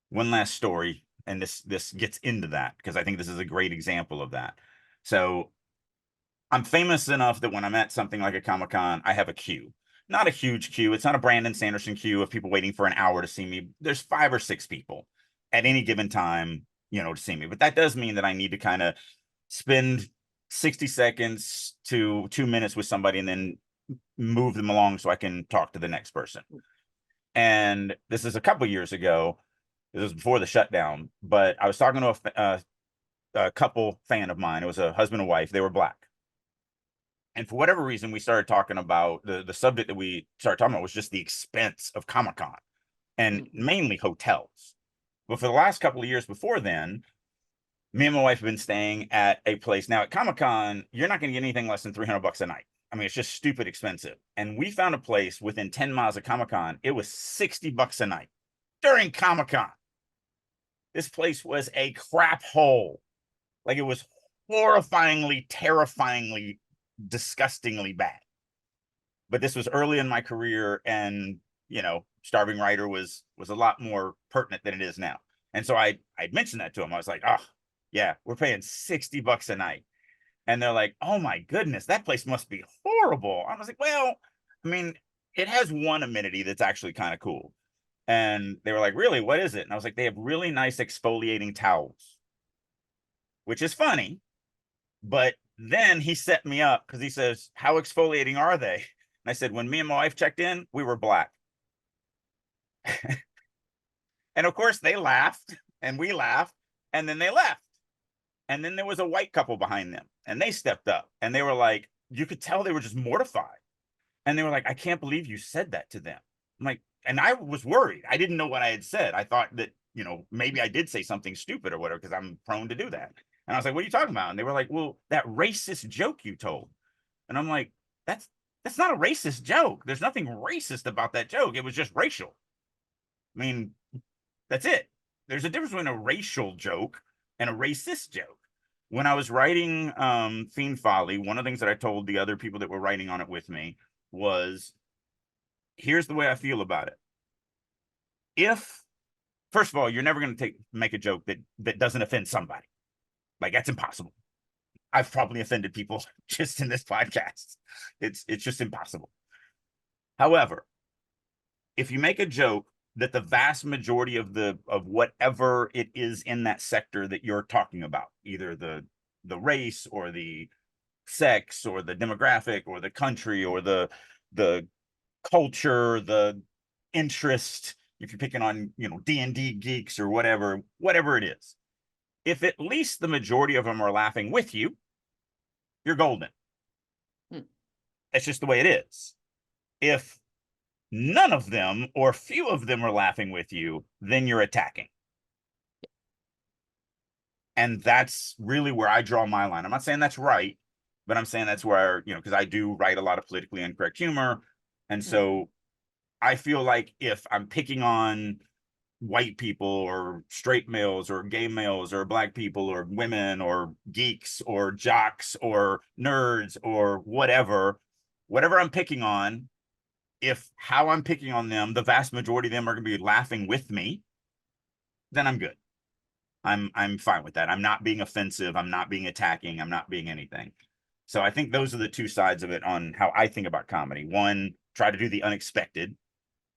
one last story, and this gets into that because I think this is a great example of that. So I'm famous enough that when I'm at something like a Comic-Con, I have a queue. Not a huge queue. It's not a Brandon Sanderson queue of people waiting for an hour to see me. There's 5 or 6 people at any given time, to see me. But that does mean that I need to kind of spend 60 seconds to 2 minutes with somebody and then move them along so I can talk to the next person. And this is a couple years ago. This was before the shutdown, but I was talking to a couple fan of mine. It was a husband and wife. They were Black. And for whatever reason, we started talking about the subject that we started talking about was just the expense of Comic-Con and mainly hotels. But for the last couple of years before then, me and my wife have been staying at a place. Now at Comic-Con, you're not going to get anything less than $300 a night. I mean, it's just stupid expensive. And we found a place within 10 miles of Comic-Con. It was $60 a night during Comic-Con. This place was a crap hole. Like, it was horrifyingly, terrifyingly, disgustingly bad. But this was early in my career, and Starving Writer was a lot more pertinent than it is now. And so I'd mentioned that to him. I was like, oh yeah, we're paying $60 a night. And they're like, oh my goodness, that place must be horrible. I was like, well, I mean, it has one amenity that's actually kind of cool. And they were like, really, what is it? And I was like, they have really nice exfoliating towels, which is funny. But then he set me up because he says, how exfoliating are they? And I said, when me and my wife checked in, we were Black. And of course, they laughed and we laughed, and then they left. And then there was a white couple behind them, and they stepped up and they were like, you could tell they were just mortified. And they were like, I can't believe you said that to them. I'm like, and I was worried. I didn't know what I had said. I thought that, maybe I did say something stupid or whatever, because I'm prone to do that. And I was like, what are you talking about? And they were like, well, that racist joke you told. And I'm like, that's not a racist joke. There's nothing racist about that joke. It was just racial. I mean, that's it. There's a difference between a racial joke and a racist joke. When I was writing Fiend Folly, one of the things that I told the other people that were writing on it with me was, here's the way I feel about it. If, first of all, you're never going to make a joke that doesn't offend somebody. Like, that's impossible. I've probably offended people just in this podcast. It's just impossible. However, if you make a joke that the vast majority of whatever it is in that sector that you're talking about, either the race or the sex or the demographic or the country or the culture, the interest, if you're picking on, D&D geeks or whatever it is, if at least the majority of them are laughing with you, you're golden. It's just the way it is. If none of them or few of them are laughing with you, then you're attacking. And that's really where I draw my line. I'm not saying that's right, but I'm saying that's where, because I do write a lot of politically incorrect humor. And so I feel like if I'm picking on white people or straight males or gay males or Black people or women or geeks or jocks or nerds or whatever I'm picking on, if how I'm picking on them, the vast majority of them are going to be laughing with me, then I'm good. I'm fine with that. I'm not being offensive. I'm not being attacking. I'm not being anything. So I think those are the two sides of it on how I think about comedy. One, try to do the unexpected,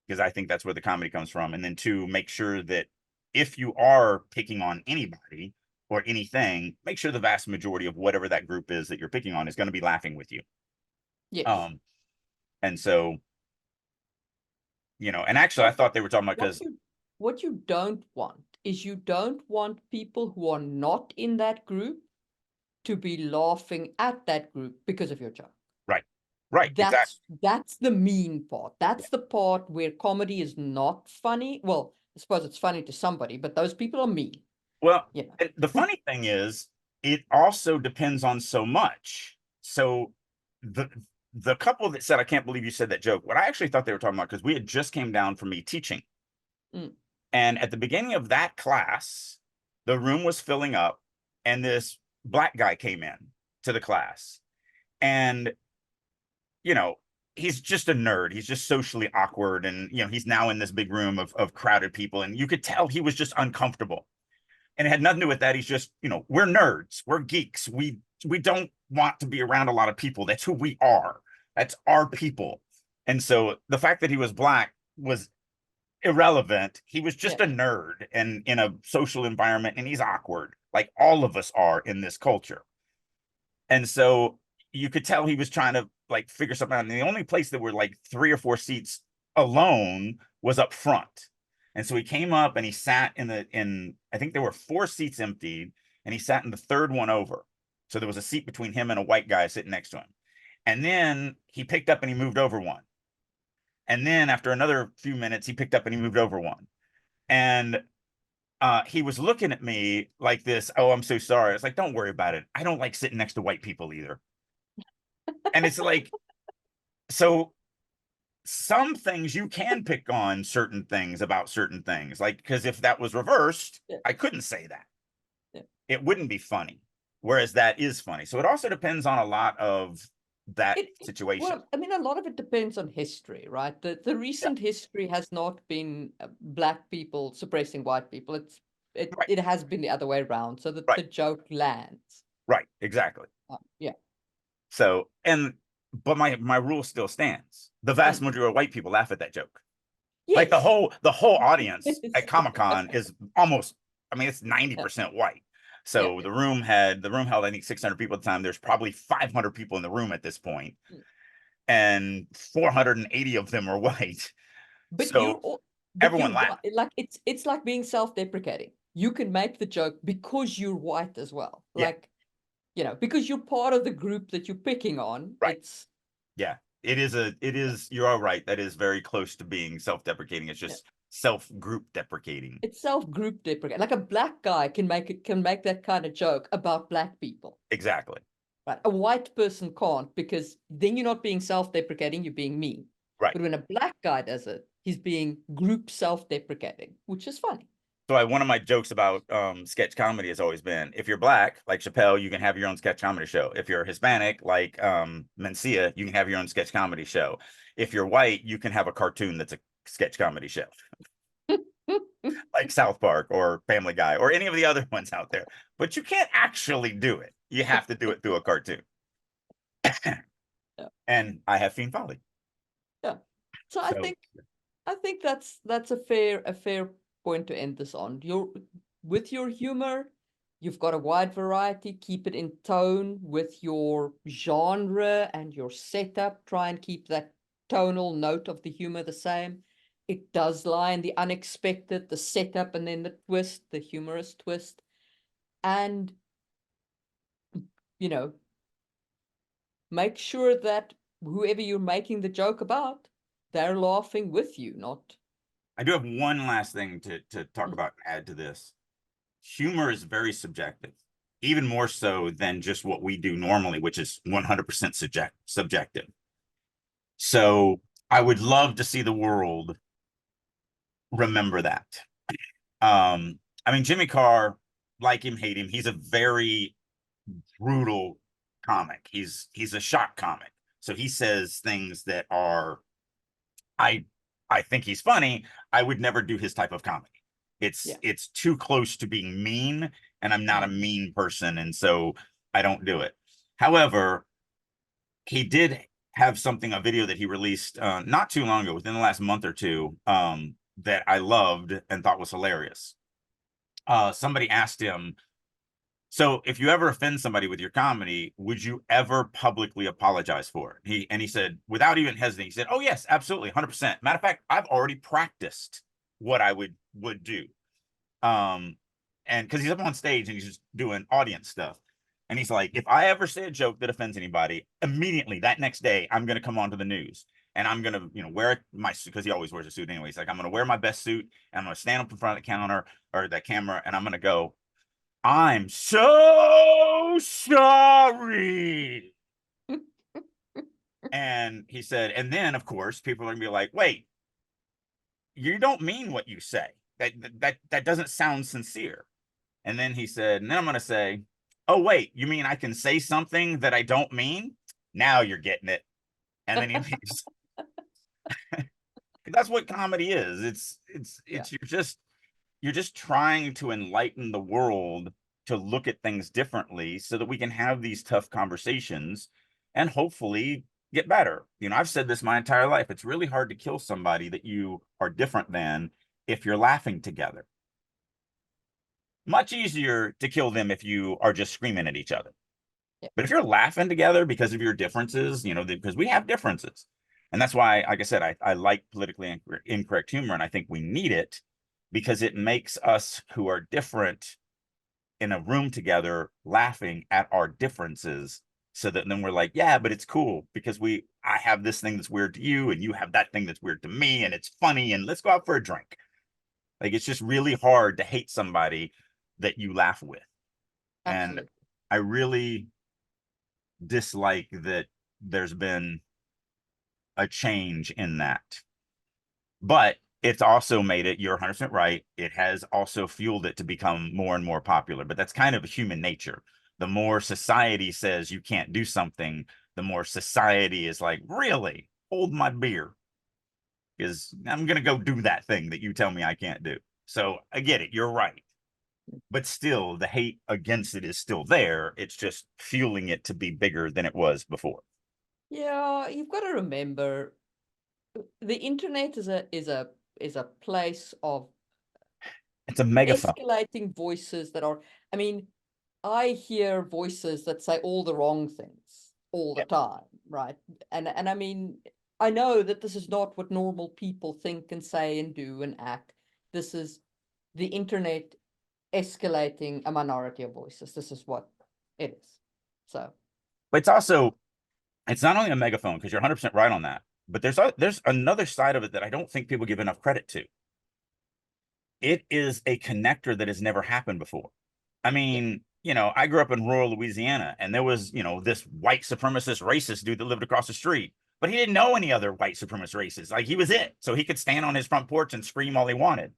because I think that's where the comedy comes from. And then two, make sure that if you are picking on anybody or anything, make sure the vast majority of whatever that group is that you're picking on is going to be laughing with you. Yes. And so, and actually I thought they were talking about, because what you don't want is, you don't want people who are not in that group to be laughing at that group because of your joke. Right. Right, exactly. That's the mean part. That's the part where comedy is not funny. Well, I suppose it's funny to somebody, but those people are mean. Well, You and the know. funny thing is, it also depends on so much. So the the couple that said, "I can't believe you said that joke," what I actually thought they were talking about, because we had just came down from me teaching, Mm. and at the beginning of that class, the room was filling up, and this black guy came in to the class, and you know, he's just a nerd. He's just socially awkward, and he's now in this big room of crowded people, and you could tell he was just uncomfortable. And it had nothing to do with that. He's just, we're nerds, we're geeks. We don't want to be around a lot of people. That's who we are. That's our people. And so the fact that he was black was irrelevant. He was just Yeah. a nerd and in a social environment, and he's awkward, like all of us are in this culture. And so you could tell he was trying to like figure something out. And the only place that were like 3 or 4 seats alone was up front. And so he came up and he sat in I think there were 4 seats emptied, and he sat in the third one over. So there was a seat between him and a white guy sitting next to him. And then he picked up and he moved over one. And then after another few minutes, he picked up and he moved over one. And he was looking at me like this. Oh, I'm so sorry. It's like, don't worry about it. I don't like sitting next to white people either. And it's like, so some things you can pick on certain things about certain things, like, because if that was reversed, Yeah. I couldn't say that. Yeah. It wouldn't be funny. Whereas that is funny. So it also depends on a lot of that situation. Well, I mean, a lot of it depends on history, right? The Yeah. recent history has not been black people suppressing white people. Right. It has been the other way around, so that Right. the joke lands. Right. Exactly. Yeah. So, but my rule still stands. The vast Mm. majority of white people laugh at that joke. Like the Yes. whole audience Yes. at Comic-Con is almost, I mean, it's Yeah. 90% white. Yeah. So the room held, I think, 600 people at the time. There's probably 500 people in the room at this point, Mm. and 480 of them are white. But So you're everyone laughed. like it's like being self-deprecating. You can make the joke because you're white as well. Yeah, Like, because you're part of the group that you're picking on. right. Yeah. You're all right. That is very close to being self-deprecating. It's Yeah, just self-group deprecating. it's self-group deprecating. Like a black guy can make that kind of joke about black people. Exactly. Right. A white person can't, because then you're not being self-deprecating, you're being mean. Right. But when a black guy does it, he's being group self-deprecating, which is funny. So one of my jokes about sketch comedy has always been, if you're black, like Chappelle, you can have your own sketch comedy show. If you're Hispanic, like Mencia, you can have your own sketch comedy show. If you're white, you can have a cartoon that's a sketch comedy show, like South Park or Family Guy or any of the other ones out there. But you can't actually do it. You have to do it through a cartoon. Yeah. And I have Fiend Folly. Yeah. So So I think that's a fair point to end this on. With your humor, you've got a wide variety. Keep it in tone with your genre and your setup. Try and keep that tonal note of the humor the same. It does lie in the unexpected, the setup, and then the twist, the humorous twist. And, you know, make sure that whoever you're making the joke about, they're laughing with you, not. I do have one last thing to talk Mm. about and add to this. Humor is very subjective, even more so than just what we do normally, which is 100% subjective. So I would love to see the world remember that. I mean, Jimmy Carr, like him, hate him, he's a very brutal comic. He's a shock comic. So he says things that are, I I think he's funny. I would never do his type of comedy. Yeah. It's too close to being mean, and I'm not a Mm. mean person, and so I don't do it. However, he did have a video that he released not too long ago, within the last month or two, that I loved and thought was hilarious. Somebody asked him, so if you ever offend somebody with your comedy, would you ever publicly apologize for it? He said, without even hesitating, he said, "Oh yes, absolutely, 100%. Matter of fact, I've already practiced what I would do." And because he's up on stage and he's just doing audience stuff. And he's like, if I ever say a joke that offends anybody, immediately that next day, I'm going to come onto the news and I'm going to, wear my suit, because he always wears a suit anyway. He's like, I'm going to wear my best suit and I'm going to stand up in front of the counter or the camera and I'm going to go, I'm so sorry. And he said, and then of course, people are going to be like, wait, you don't mean what you say. That doesn't sound sincere. And then he said, and then I'm going to say, oh, wait, you mean I can say something that I don't mean? Now you're getting it. And then he leaves. That's what comedy is. It's you're just trying to enlighten the world to look at things differently so that we can have these tough conversations and hopefully get better. I've said this my entire life. It's really hard to kill somebody that you are different than if you're laughing together. Much easier to kill them if you are just screaming at each other. Yeah. But if you're laughing together because of your differences, because we have differences. And that's why, like I said, I like politically incorrect humor, and I think we need it because it makes us who are different in a room together laughing at our differences, so that then we're like, yeah, but it's cool because I have this thing that's weird to you and you have that thing that's weird to me, and it's funny, and let's go out for a drink. Like, it's just really hard to hate somebody that you laugh with. And Absolutely. I really dislike that there's been a change in that. But it's also made it, you're 100% right, it has also fueled it to become more and more popular. But that's kind of human nature. The more society says you can't do something, the more society is like, really? Hold my beer. Because I'm going to go do that thing that you tell me I can't do. So I get it. You're right. But still, the hate against it is still there. It's just fueling it to be bigger than it was before. Yeah, you've got to remember the internet is a place of It's a megaphone. escalating voices that are, I mean, I hear voices that say all the wrong things all the Yep. time, right? And I mean, I know that this is not what normal people think and say and do and act. This is the internet escalating a minority of voices. This is what it is. So, But it's not only a megaphone, because you're 100% right on that, but there's another side of it that I don't think people give enough credit to. It is a connector that has never happened before. I yeah, mean, I grew up in rural Louisiana, and there was, this white supremacist racist dude that lived across the street, but he didn't know any other white supremacist racists. Like, he was it. So he could stand on his front porch and scream all he wanted.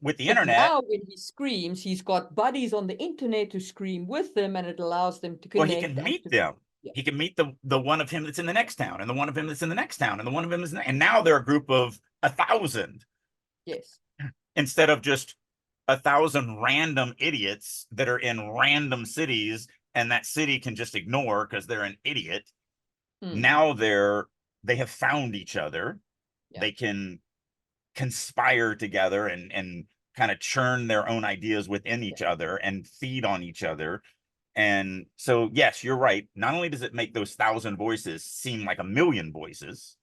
With the but internet, now when he screams, he's got buddies on the internet who scream with him, and it allows them to well, he connect can and meet to, them. yeah, He can meet the one of him that's in the next town, and the one of him that's in the next town, and the one of him is, and now they're a group of 1,000 yes, instead of just 1,000 random idiots that are in random cities, and that city can just ignore because they're an idiot. mm, Now they have found each other. yeah, They can conspire together and kind of churn their own ideas within yeah. each other and feed on each other. And so, yes, you're right. Not only does it make those 1,000 voices seem like a million voices,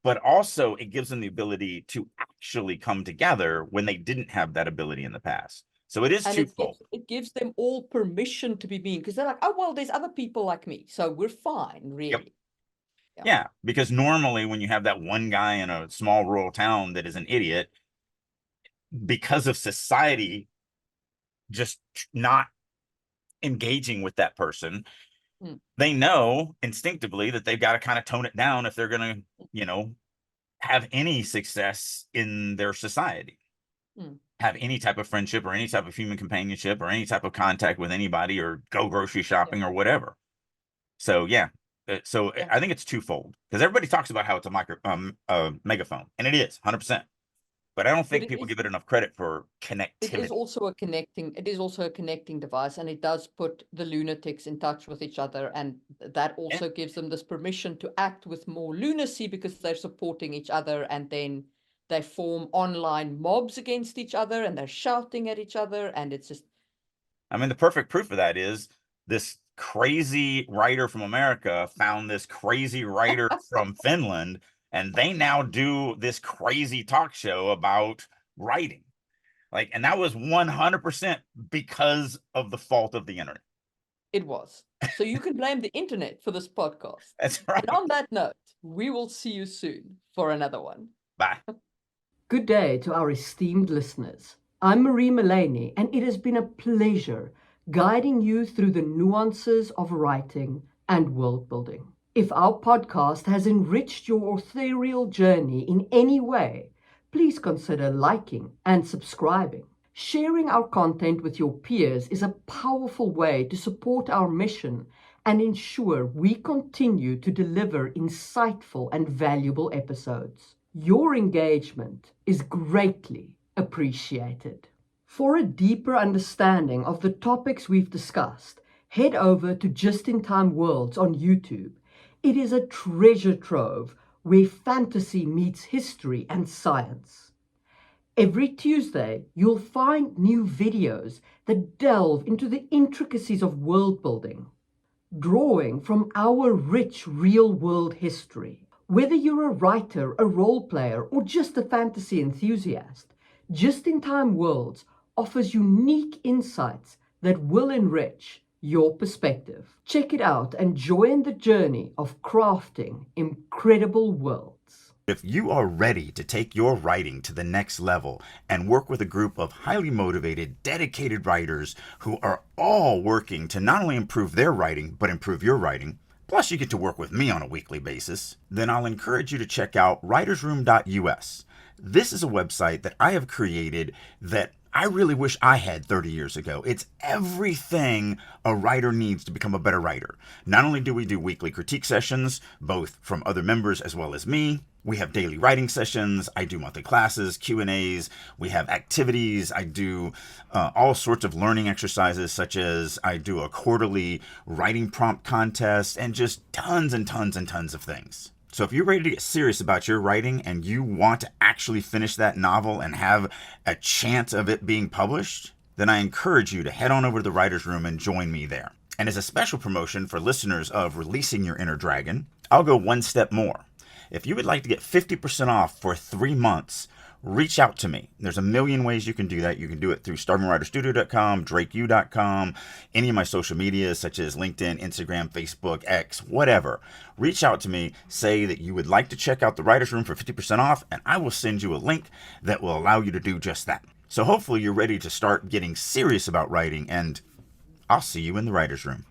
but also it gives them the ability to actually come together when they didn't have that ability in the past. So it is And twofold. it gives them all permission to be mean because they're like, oh well, there's other people like me, so we're fine, Yep. really. Yeah. Yeah, because normally when you have that one guy in a small rural town that is an idiot, because of society just not engaging with that person, Mm, they know instinctively that they've got to kind of tone it down if they're going to, have any success in their society, mm, have any type of friendship or any type of human companionship or any type of contact with anybody or go grocery yeah, shopping or whatever. So yeah, so yeah. I think it's twofold because everybody talks about how it's a megaphone, and it is 100%. But I don't But think people give it enough credit for connectivity. it is also a connecting device, and it does put the lunatics in touch with each other, and that Yeah. also gives them this permission to act with more lunacy because they're supporting each other, and then they form online mobs against each other, and they're shouting at each other, and it's just I mean, the perfect proof of that is this crazy writer from America found this crazy writer from Finland, and they now do this crazy talk show about writing. Like, and that was 100% because of the fault of the internet. It was. So you can blame the internet for this podcast. That's right. And on that note, we will see you soon for another one. Bye. Good day to our esteemed listeners. I'm Marie Mullaney, and it has been a pleasure guiding you through the nuances of writing and world building. If our podcast has enriched your authorial journey in any way, please consider liking and subscribing. Sharing our content with your peers is a powerful way to support our mission and ensure we continue to deliver insightful and valuable episodes. Your engagement is greatly appreciated. For a deeper understanding of the topics we've discussed, head over to Just in Time Worlds on YouTube. It is a treasure trove where fantasy meets history and science. Every Tuesday, you'll find new videos that delve into the intricacies of world building, drawing from our rich real-world history. Whether you're a writer, a role player, or just a fantasy enthusiast, Just in Time Worlds offers unique insights that will enrich your perspective. Check it out and join the journey of crafting incredible worlds. If you are ready to take your writing to the next level and work with a group of highly motivated, dedicated writers who are all working to not only improve their writing, but improve your writing, plus you get to work with me on a weekly basis, then I'll encourage you to check out writersroom.us. This is a website that I have created that I really wish I had 30 years ago. It's everything a writer needs to become a better writer. Not only do we do weekly critique sessions, both from other members as well as me, we have daily writing sessions, I do monthly classes, Q&As, we have activities, I do all sorts of learning exercises, such as I do a quarterly writing prompt contest, and just tons and tons and tons of things. So if you're ready to get serious about your writing and you want to actually finish that novel and have a chance of it being published, then I encourage you to head on over to the Writer's Room and join me there. And as a special promotion for listeners of Releasing Your Inner Dragon, I'll go one step more. If you would like to get 50% off for 3 months, reach out to me. There's a million ways you can do that. You can do it through starvingwriterstudio.com, drakeu.com, any of my social medias such as LinkedIn, Instagram, Facebook, X, whatever. Reach out to me, say that you would like to check out the Writer's Room for 50% off, and I will send you a link that will allow you to do just that. So hopefully you're ready to start getting serious about writing, and I'll see you in the Writer's Room.